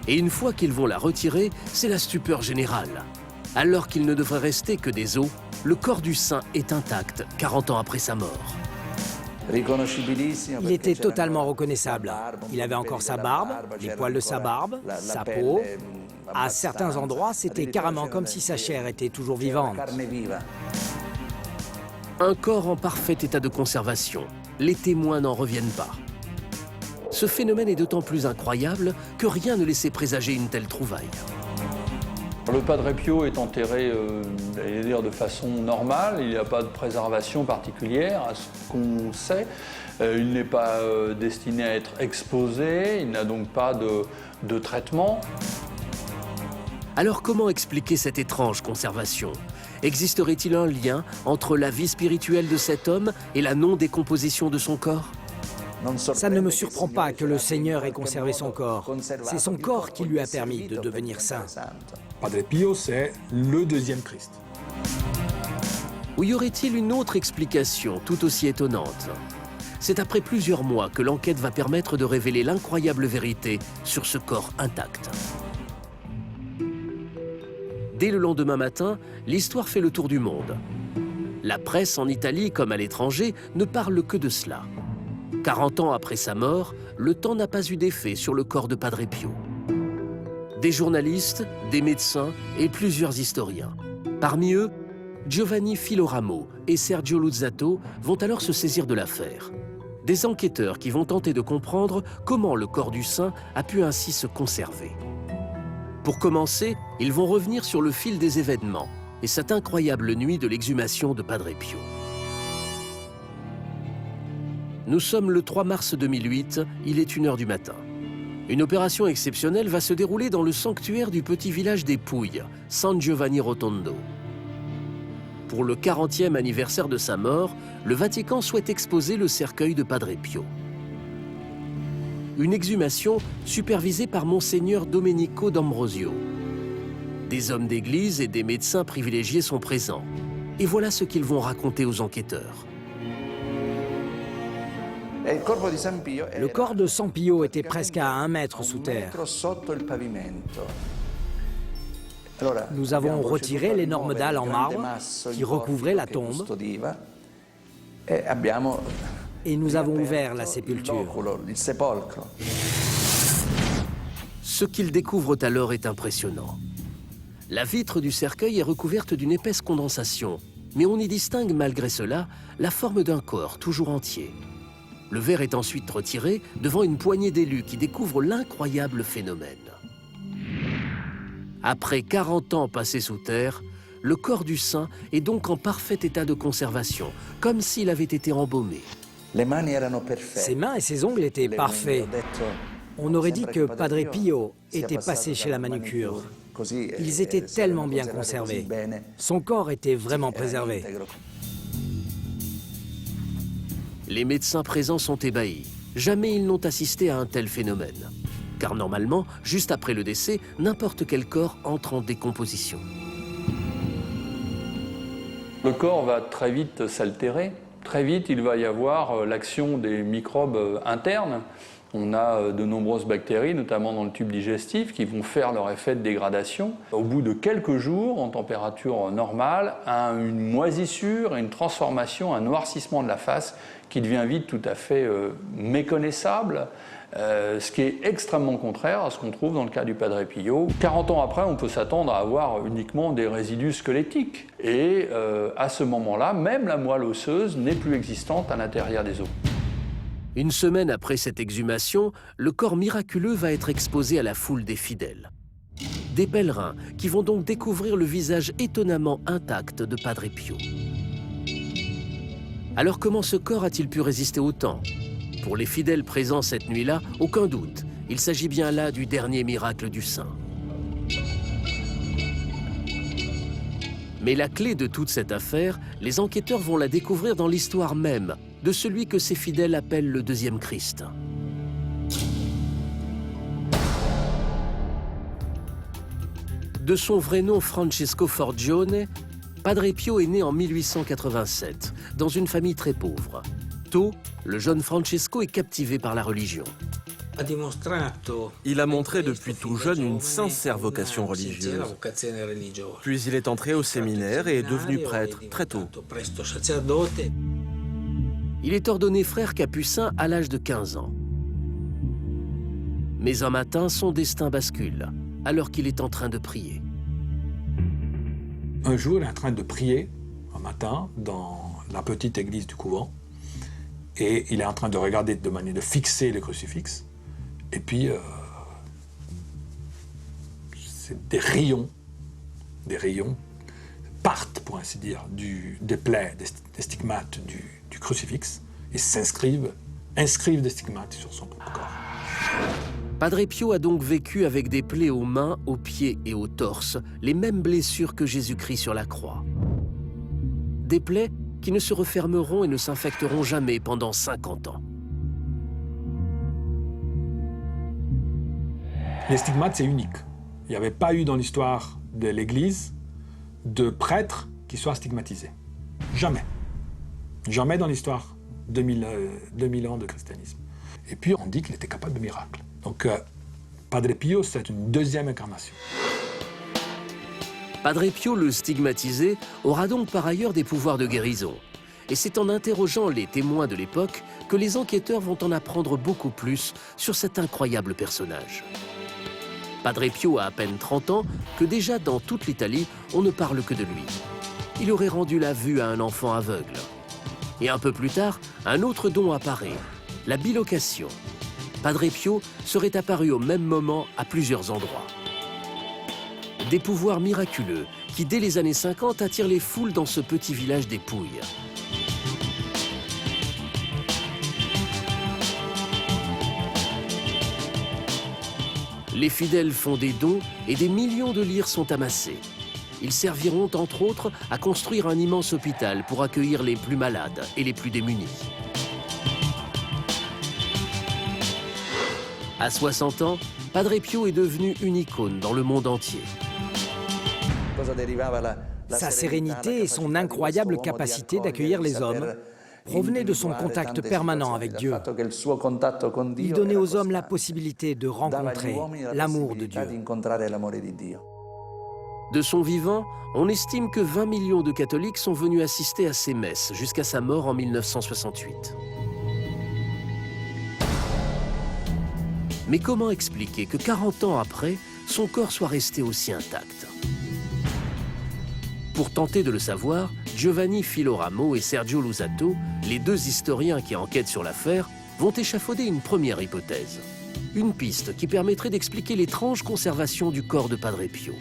Et une fois qu'ils vont la retirer, c'est la stupeur générale. Alors qu'il ne devrait rester que des os, le corps du saint est intact 40 ans après sa mort. Il était totalement reconnaissable. Il avait encore sa barbe, les poils de sa barbe, sa peau. À certains endroits, c'était carrément comme si sa chair était toujours vivante. Un corps en parfait état de conservation. Les témoins n'en reviennent pas. Ce phénomène est d'autant plus incroyable que rien ne laissait présager une telle trouvaille. Le Padre Pio est enterré de façon normale, il n'y a pas de préservation particulière à ce qu'on sait. Il n'est pas destiné à être exposé, il n'a donc pas de traitement. Alors comment expliquer cette étrange conservation? Existerait-il un lien entre la vie spirituelle de cet homme et la non-décomposition de son corps? Ça ne me surprend pas que le Seigneur ait conservé son corps. C'est son corps qui lui a permis de devenir saint. Padre Pio, c'est le deuxième Christ. Ou y aurait-il une autre explication tout aussi étonnante? C'est après plusieurs mois que l'enquête va permettre de révéler l'incroyable vérité sur ce corps intact. Dès le lendemain matin, l'histoire fait le tour du monde. La presse en Italie comme à l'étranger ne parle que de cela. 40 ans après sa mort, le temps n'a pas eu d'effet sur le corps de Padre Pio. Des journalistes, des médecins et plusieurs historiens. Parmi eux, Giovanni Filoramo et Sergio Luzzatto vont alors se saisir de l'affaire. Des enquêteurs qui vont tenter de comprendre comment le corps du saint a pu ainsi se conserver. Pour commencer, ils vont revenir sur le fil des événements et cette incroyable nuit de l'exhumation de Padre Pio. Nous sommes le 3 mars 2008, il est 1h du matin. Une opération exceptionnelle va se dérouler dans le sanctuaire du petit village des Pouilles, San Giovanni Rotondo. Pour le 40e anniversaire de sa mort, le Vatican souhaite exposer le cercueil de Padre Pio. Une exhumation supervisée par Monseigneur Domenico D'Ambrosio. Des hommes d'église et des médecins privilégiés sont présents. Et voilà ce qu'ils vont raconter aux enquêteurs. Le corps de San Pio était presque à 1 mètre sous terre. Nous avons retiré l'énorme dalle en marbre qui recouvrait la tombe et nous avons ouvert la sépulture. Ce qu'ils découvrent alors est impressionnant. La vitre du cercueil est recouverte d'une épaisse condensation, mais on y distingue malgré cela la forme d'un corps toujours entier. Le verre est ensuite retiré devant une poignée d'élus qui découvrent l'incroyable phénomène. Après 40 ans passés sous terre, le corps du saint est donc en parfait état de conservation, comme s'il avait été embaumé. Ses mains et ses ongles étaient parfaits. On aurait dit que Padre Pio était passé chez la manucure. Ils étaient tellement bien conservés. Son corps était vraiment préservé. Les médecins présents sont ébahis. Jamais ils n'ont assisté à un tel phénomène. Car normalement, juste après le décès, n'importe quel corps entre en décomposition. Le corps va très vite s'altérer. Très vite, il va y avoir l'action des microbes internes. On a de nombreuses bactéries, notamment dans le tube digestif, qui vont faire leur effet de dégradation. Au bout de quelques jours, en température normale, une moisissure, une transformation, un noircissement de la face qui devient vite tout à fait méconnaissable, ce qui est extrêmement contraire à ce qu'on trouve dans le cas du Padre Pio. 40 ans après, on peut s'attendre à avoir uniquement des résidus squelettiques. Et à ce moment-là, même la moelle osseuse n'est plus existante à l'intérieur des os. Une semaine après cette exhumation, le corps miraculeux va être exposé à la foule des fidèles. Des pèlerins qui vont donc découvrir le visage étonnamment intact de Padre Pio. Alors comment ce corps a-t-il pu résister au temps? Pour les fidèles présents cette nuit-là, aucun doute, il s'agit bien là du dernier miracle du saint. Mais la clé de toute cette affaire, les enquêteurs vont la découvrir dans l'histoire même de celui que ces fidèles appellent le deuxième Christ. De son vrai nom Francesco Forgione, Padre Pio est né en 1887, dans une famille très pauvre. Tôt, le jeune Francesco est captivé par la religion. Il a montré depuis tout jeune une sincère vocation religieuse. Puis il est entré au séminaire et est devenu prêtre très tôt. Il est ordonné frère capucin à l'âge de 15 ans. Mais un matin, son destin bascule, alors qu'il est en train de prier. Un jour, il est en train de prier, un matin, dans la petite église du couvent, et il est en train de regarder de manière de fixer le crucifix, et puis c'est des rayons partent, pour ainsi dire, des plaies, des stigmates du crucifix, et inscrivent des stigmates sur son propre corps. Padre Pio a donc vécu avec des plaies aux mains, aux pieds et au torse, les mêmes blessures que Jésus-Christ sur la croix. Des plaies qui ne se refermeront et ne s'infecteront jamais pendant 50 ans. Les stigmates, c'est unique. Il n'y avait pas eu dans l'histoire de l'Église de prêtre qui soit stigmatisé. Jamais. Jamais dans l'histoire de 2000 ans de christianisme. Et puis on dit qu'il était capable de miracles. Donc Padre Pio, c'est une deuxième incarnation. Padre Pio, le stigmatisé, aura donc par ailleurs des pouvoirs de guérison. Et c'est en interrogeant les témoins de l'époque que les enquêteurs vont en apprendre beaucoup plus sur cet incroyable personnage. Padre Pio a à peine 30 ans que déjà dans toute l'Italie, on ne parle que de lui. Il aurait rendu la vue à un enfant aveugle. Et un peu plus tard, un autre don apparaît, la bilocation. Padre Pio serait apparu au même moment à plusieurs endroits. Des pouvoirs miraculeux qui, dès les années 50, attirent les foules dans ce petit village des Pouilles. Les fidèles font des dons et des millions de lire sont amassés. Ils serviront entre autres à construire un immense hôpital pour accueillir les plus malades et les plus démunis. À 60 ans, Padre Pio est devenu une icône dans le monde entier. Sa sérénité et son incroyable capacité d'accueillir les hommes provenaient de son contact permanent avec Dieu. Il donnait aux hommes la possibilité de rencontrer l'amour de Dieu. De son vivant, on estime que 20 millions de catholiques sont venus assister à ses messes jusqu'à sa mort en 1968. Mais comment expliquer que 40 ans après, son corps soit resté aussi intact? Pour tenter de le savoir, Giovanni Filoramo et Sergio Lusato, les deux historiens qui enquêtent sur l'affaire, vont échafauder une première hypothèse. Une piste qui permettrait d'expliquer l'étrange conservation du corps de Padre Pio.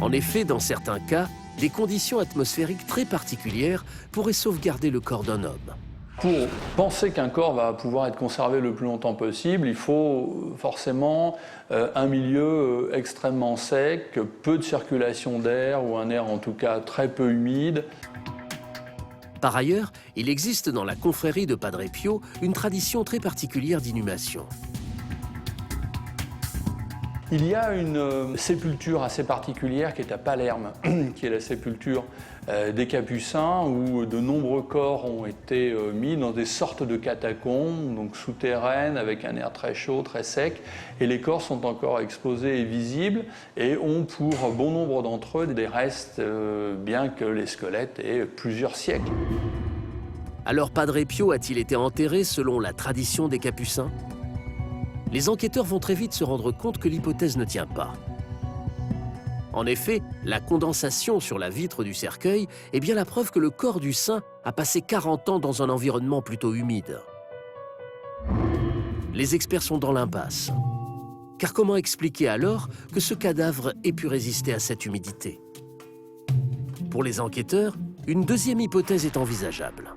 En effet, dans certains cas, des conditions atmosphériques très particulières pourraient sauvegarder le corps d'un homme. Pour penser qu'un corps va pouvoir être conservé le plus longtemps possible, il faut forcément un milieu extrêmement sec, peu de circulation d'air, ou un air en tout cas très peu humide. Par ailleurs, il existe dans la confrérie de Padre Pio une tradition très particulière d'inhumation. Il y a une sépulture assez particulière qui est à Palerme, qui est la sépulture des Capucins, où de nombreux corps ont été mis dans des sortes de catacombes, donc souterraines, avec un air très chaud, très sec, et les corps sont encore exposés et visibles, et ont pour bon nombre d'entre eux des restes, bien que les squelettes aient plusieurs siècles. Alors Padre Pio a-t-il été enterré selon la tradition des Capucins? Les enquêteurs vont très vite se rendre compte que l'hypothèse ne tient pas. En effet, la condensation sur la vitre du cercueil est bien la preuve que le corps du saint a passé 40 ans dans un environnement plutôt humide. Les experts sont dans l'impasse. Car comment expliquer alors que ce cadavre ait pu résister à cette humidité? Pour les enquêteurs, une deuxième hypothèse est envisageable.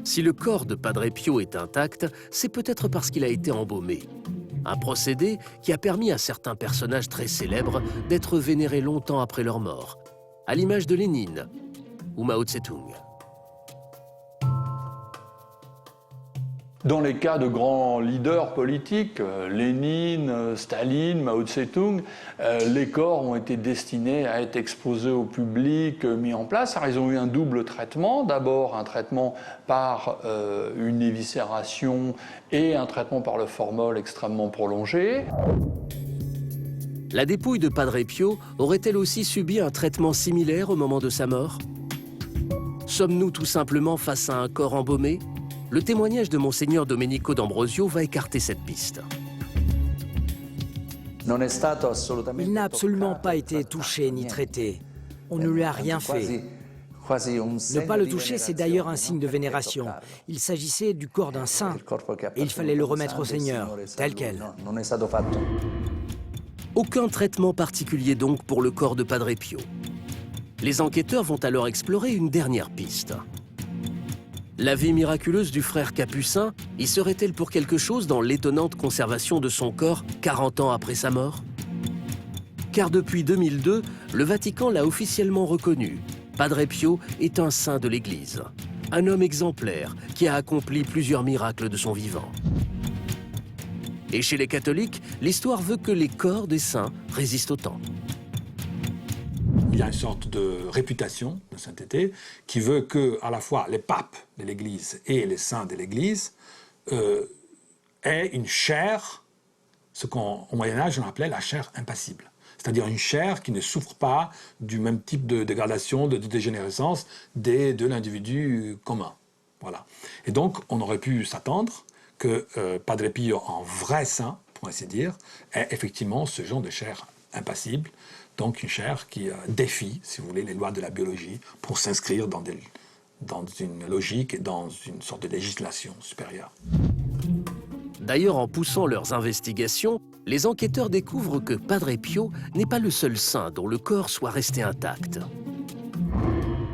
Si le corps de Padre Pio est intact, c'est peut-être parce qu'il a été embaumé. Un procédé qui a permis à certains personnages très célèbres d'être vénérés longtemps après leur mort, à l'image de Lénine ou Mao Tse-tung. Dans les cas de grands leaders politiques, Lénine, Staline, Mao Tse-tung, les corps ont été destinés à être exposés au public, mis en place. Alors, ils ont eu un double traitement. D'abord, un traitement par une éviscération et un traitement par le formol extrêmement prolongé. La dépouille de Padre Pio aurait-elle aussi subi un traitement similaire au moment de sa mort? Sommes-nous tout simplement face à un corps embaumé? Le témoignage de Monseigneur Domenico d'Ambrosio va écarter cette piste. Il n'a absolument pas été touché ni traité. On ne lui a rien fait. Ne pas le toucher, c'est d'ailleurs un signe de vénération. Il s'agissait du corps d'un saint, et il fallait le remettre au Seigneur, tel quel. Aucun traitement particulier donc pour le corps de Padre Pio. Les enquêteurs vont alors explorer une dernière piste. La vie miraculeuse du frère Capucin y serait-elle pour quelque chose dans l'étonnante conservation de son corps 40 ans après sa mort? Car depuis 2002, le Vatican l'a officiellement reconnu. Padre Pio est un saint de l'Église, un homme exemplaire qui a accompli plusieurs miracles de son vivant. Et chez les catholiques, l'histoire veut que les corps des saints résistent au temps. Il y a une sorte de réputation de sainteté qui veut que, à la fois, les papes de l'Église et les saints de l'Église aient une chair, ce qu'au Moyen-Âge on appelait la chair impassible. C'est-à-dire une chair qui ne souffre pas du même type de dégradation, de dégénérescence de l'individu commun. Voilà. Et donc, on aurait pu s'attendre que Padre Pio, en vrai saint, pour ainsi dire, ait effectivement ce genre de chair impassible. Donc une chair qui défie, si vous voulez, les lois de la biologie pour s'inscrire dans une logique et dans une sorte de législation supérieure. D'ailleurs, en poussant leurs investigations, les enquêteurs découvrent que Padre Pio n'est pas le seul saint dont le corps soit resté intact.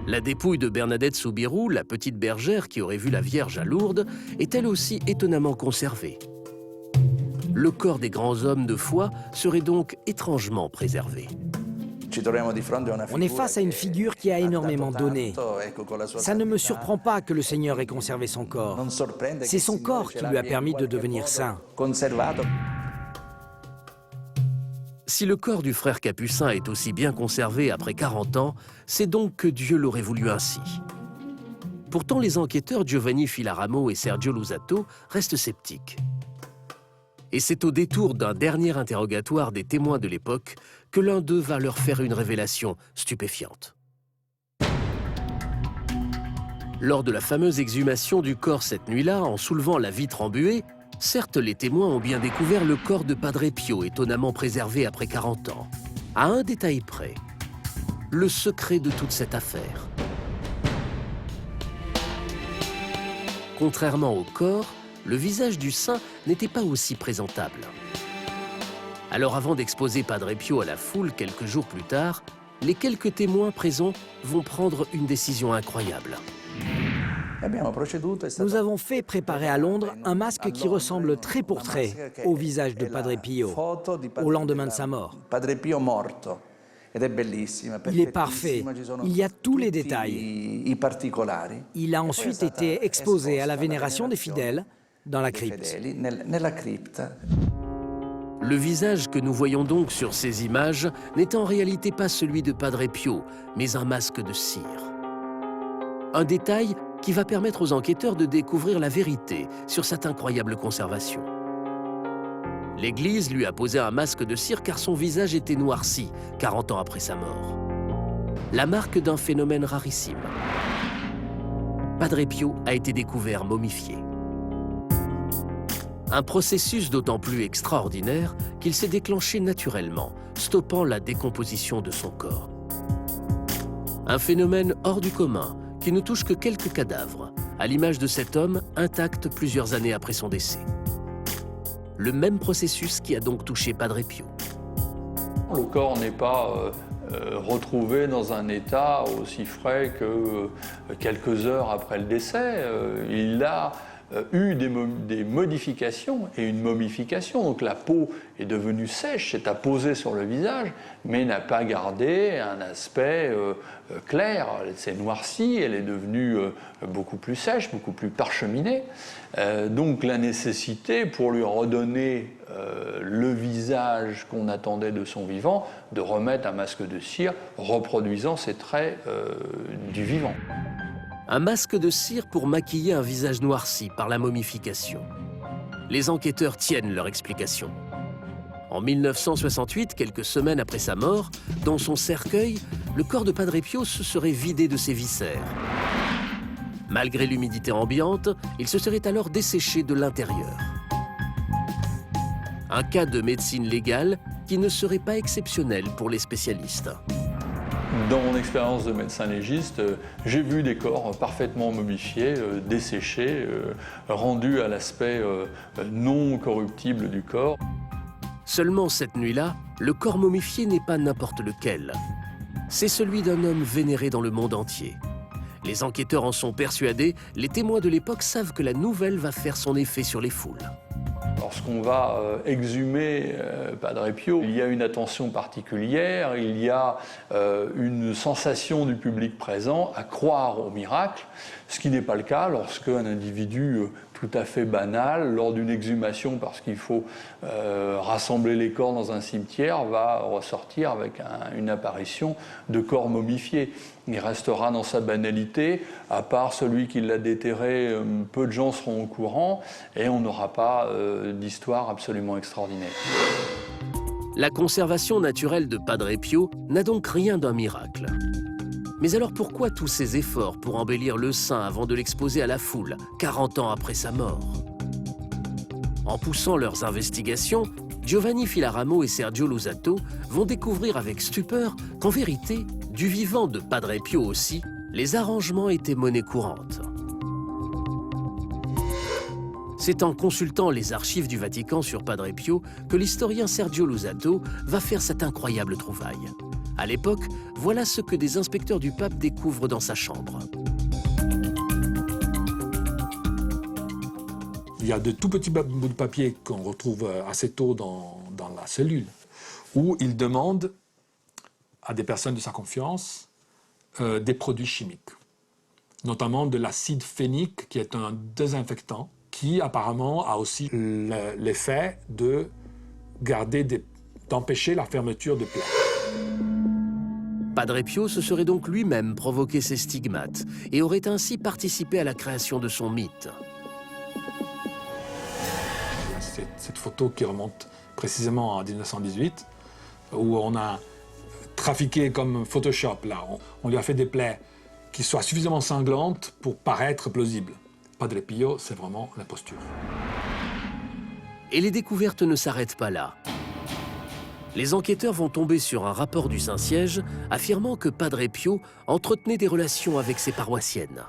La dépouille de Bernadette Soubirous, la petite bergère qui aurait vu la Vierge à Lourdes, est elle aussi étonnamment conservée. Le corps des grands hommes de foi serait donc étrangement préservé. On est face à une figure qui a énormément donné. Ça ne me surprend pas que le Seigneur ait conservé son corps. C'est son corps qui lui a permis de devenir saint. Si le corps du frère Capucin est aussi bien conservé après 40 ans, c'est donc que Dieu l'aurait voulu ainsi. Pourtant, les enquêteurs Giovanni Filaramo et Sergio Lusato restent sceptiques. Et c'est au détour d'un dernier interrogatoire des témoins de l'époque que l'un d'eux va leur faire une révélation stupéfiante. Lors de la fameuse exhumation du corps cette nuit-là, en soulevant la vitre embuée, certes, les témoins ont bien découvert le corps de Padre Pio, étonnamment préservé après 40 ans. À un détail près, le secret de toute cette affaire. Contrairement au corps, le visage du saint n'était pas aussi présentable. Alors avant d'exposer Padre Pio à la foule quelques jours plus tard, les quelques témoins présents vont prendre une décision incroyable. Nous avons fait préparer à Londres un masque qui ressemble trait pour trait au visage de Padre Pio, au lendemain de sa mort. Il est parfait, il y a tous les détails. Il a ensuite été exposé à la vénération des fidèles dans la crypte. Le visage que nous voyons donc sur ces images n'est en réalité pas celui de Padre Pio, mais un masque de cire. Un détail qui va permettre aux enquêteurs de découvrir la vérité sur cette incroyable conservation. L'Église lui a posé un masque de cire car son visage était noirci 40 ans après sa mort. La marque d'un phénomène rarissime. Padre Pio a été découvert momifié. Un processus d'autant plus extraordinaire qu'il s'est déclenché naturellement, stoppant la décomposition de son corps. Un phénomène hors du commun qui ne touche que quelques cadavres, à l'image de cet homme intact plusieurs années après son décès. Le même processus qui a donc touché Padre Pio. Le corps n'est pas retrouvé dans un état aussi frais que quelques heures après le décès. Il a eu des modifications et une momification. Donc la peau est devenue sèche, s'est apposée sur le visage, mais n'a pas gardé un aspect clair. Elle s'est noircie, elle est devenue beaucoup plus sèche, beaucoup plus parcheminée. Donc la nécessité pour lui redonner le visage qu'on attendait de son vivant, de remettre un masque de cire reproduisant ces traits du vivant. Un masque de cire pour maquiller un visage noirci par la momification. Les enquêteurs tiennent leur explication. En 1968, quelques semaines après sa mort, dans son cercueil, le corps de Padre Pio se serait vidé de ses viscères. Malgré l'humidité ambiante, il se serait alors desséché de l'intérieur. Un cas de médecine légale qui ne serait pas exceptionnel pour les spécialistes. Dans mon expérience de médecin légiste, j'ai vu des corps parfaitement momifiés, desséchés, rendus à l'aspect non corruptible du corps. Seulement cette nuit-là, le corps momifié n'est pas n'importe lequel. C'est celui d'un homme vénéré dans le monde entier. Les enquêteurs en sont persuadés, les témoins de l'époque savent que la nouvelle va faire son effet sur les foules. Lorsqu'on va exhumer Padre Pio, il y a une attention particulière, il y a une sensation du public présent à croire au miracle, ce qui n'est pas le cas lorsqu'un individu tout à fait banal, lors d'une exhumation, parce qu'il faut rassembler les corps dans un cimetière, va ressortir avec une apparition de corps momifiés. Il restera dans sa banalité, à part celui qui l'a déterré, peu de gens seront au courant, et on n'aura pas d'histoire absolument extraordinaire. La conservation naturelle de Padre Pio n'a donc rien d'un miracle. Mais alors pourquoi tous ces efforts pour embellir le saint avant de l'exposer à la foule, 40 ans après sa mort? En poussant leurs investigations, Giovanni Filaramo et Sergio Lusato vont découvrir avec stupeur qu'en vérité, du vivant de Padre Pio aussi, les arrangements étaient monnaie courante. C'est en consultant les archives du Vatican sur Padre Pio que l'historien Sergio Lusato va faire cette incroyable trouvaille. À l'époque, voilà ce que des inspecteurs du pape découvrent dans sa chambre. Il y a de tout petits bouts de papier qu'on retrouve assez tôt dans la cellule, où il demande à des personnes de sa confiance des produits chimiques, notamment de l'acide phénique, qui est un désinfectant, qui apparemment a aussi l'effet de d'empêcher la fermeture de plaies. Padre Pio se serait donc lui-même provoqué ces stigmates et aurait ainsi participé à la création de son mythe. C'est cette photo qui remonte précisément en 1918, où on a trafiqué comme Photoshop. Là. On lui a fait des plaies qui soient suffisamment sanglantes pour paraître plausibles. Padre Pio, c'est vraiment l'imposture. Et les découvertes ne s'arrêtent pas là. Les enquêteurs vont tomber sur un rapport du Saint-Siège affirmant que Padre Pio entretenait des relations avec ses paroissiennes.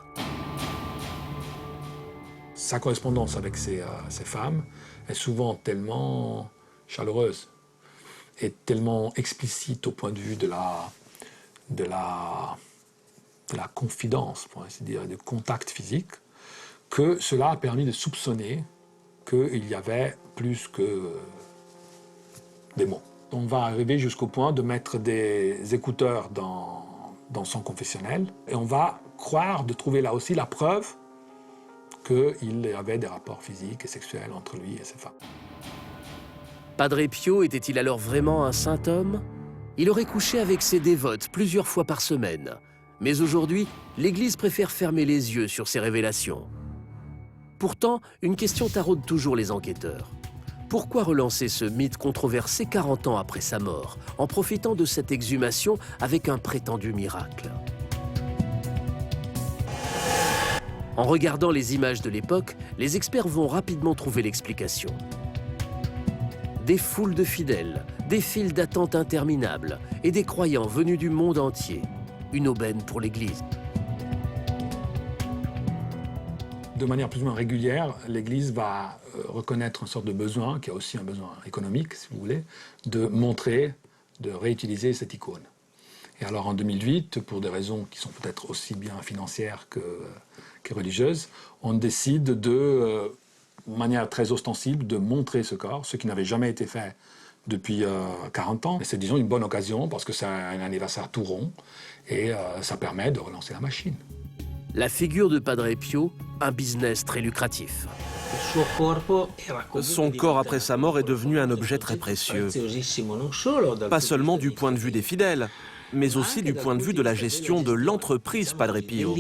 Sa correspondance avec ses femmes est souvent tellement chaleureuse est tellement explicite au point de vue de la confidence, pour ainsi dire, du contact physique, que cela a permis de soupçonner qu'il y avait plus que des mots. On va arriver jusqu'au point de mettre des écouteurs dans son confessionnel et on va croire de trouver là aussi la preuve qu'il y avait des rapports physiques et sexuels entre lui et ses femmes. Padre Pio était-il alors vraiment un saint homme? Il aurait couché avec ses dévotes plusieurs fois par semaine. Mais aujourd'hui, l'Église préfère fermer les yeux sur ces révélations. Pourtant, une question taraude toujours les enquêteurs. Pourquoi relancer ce mythe controversé 40 ans après sa mort, en profitant de cette exhumation avec un prétendu miracle? En regardant les images de l'époque, les experts vont rapidement trouver l'explication. Des foules de fidèles, des files d'attente interminables et des croyants venus du monde entier. Une aubaine pour l'Église. De manière plus ou moins régulière, l'Église va reconnaître une sorte de besoin, qui est aussi un besoin économique, si vous voulez, de montrer, de réutiliser cette icône. Et alors en 2008, pour des raisons qui sont peut-être aussi bien financières que religieuses, on décide de manière très ostensible, de montrer ce corps, ce qui n'avait jamais été fait depuis 40 ans. Et c'est, disons, une bonne occasion, parce que c'est un anniversaire tout rond, et ça permet de relancer la machine. La figure de Padre Pio, un business très lucratif. Son corps après sa mort est devenu un objet très précieux. Pas seulement du point de vue des fidèles, mais aussi du point de vue de la gestion de l'entreprise Padre Pio.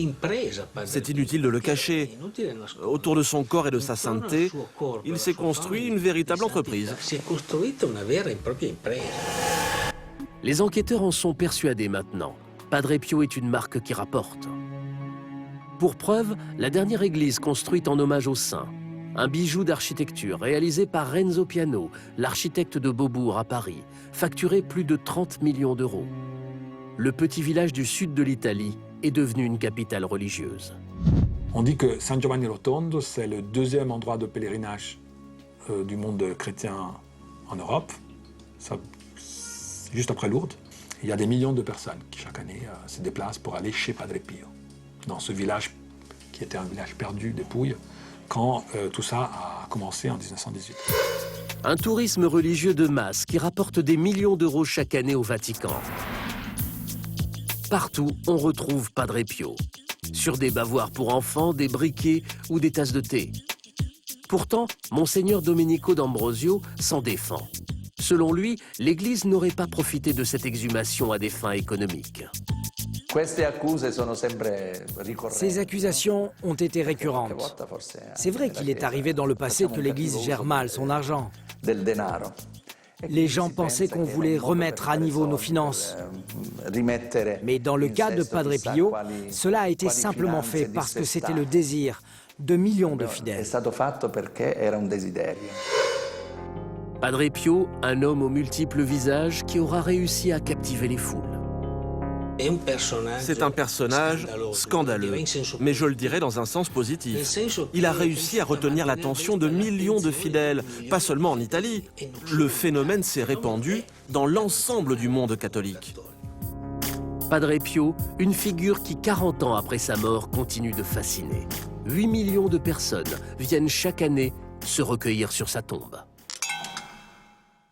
C'est inutile de le cacher. Autour de son corps et de sa sainteté, il s'est construit une véritable entreprise. Les enquêteurs en sont persuadés maintenant. Padre Pio est une marque qui rapporte. Pour preuve, la dernière église construite en hommage au saint. Un bijou d'architecture réalisé par Renzo Piano, l'architecte de Beaubourg à Paris, facturé plus de 30 millions d'euros. Le petit village du sud de l'Italie est devenu une capitale religieuse. On dit que San Giovanni Rotondo, c'est le deuxième endroit de pèlerinage du monde chrétien en Europe, juste après Lourdes. Il y a des millions de personnes qui, chaque année, se déplacent pour aller chez Padre Pio, dans ce village qui était un village perdu des Pouilles, quand tout ça a commencé en 1918. Un tourisme religieux de masse qui rapporte des millions d'euros chaque année au Vatican. Partout, on retrouve Padre Pio, sur des bavoirs pour enfants, des briquets ou des tasses de thé. Pourtant, Monseigneur Domenico d'Ambrosio s'en défend. Selon lui, l'Église n'aurait pas profité de cette exhumation à des fins économiques. Ces accusations ont été récurrentes. C'est vrai qu'il est arrivé dans le passé que l'Église gère mal son argent. Les gens pensaient qu'on voulait remettre à niveau nos finances. Mais dans le cas de Padre Pio, cela a été simplement fait parce que c'était le désir de millions de fidèles. Padre Pio, un homme aux multiples visages qui aura réussi à captiver les foules. C'est un personnage scandaleux, mais je le dirais dans un sens positif. Il a réussi à retenir l'attention de millions de fidèles, pas seulement en Italie. Le phénomène s'est répandu dans l'ensemble du monde catholique. Padre Pio, une figure qui, 40 ans après sa mort, continue de fasciner. 8 millions de personnes viennent chaque année se recueillir sur sa tombe.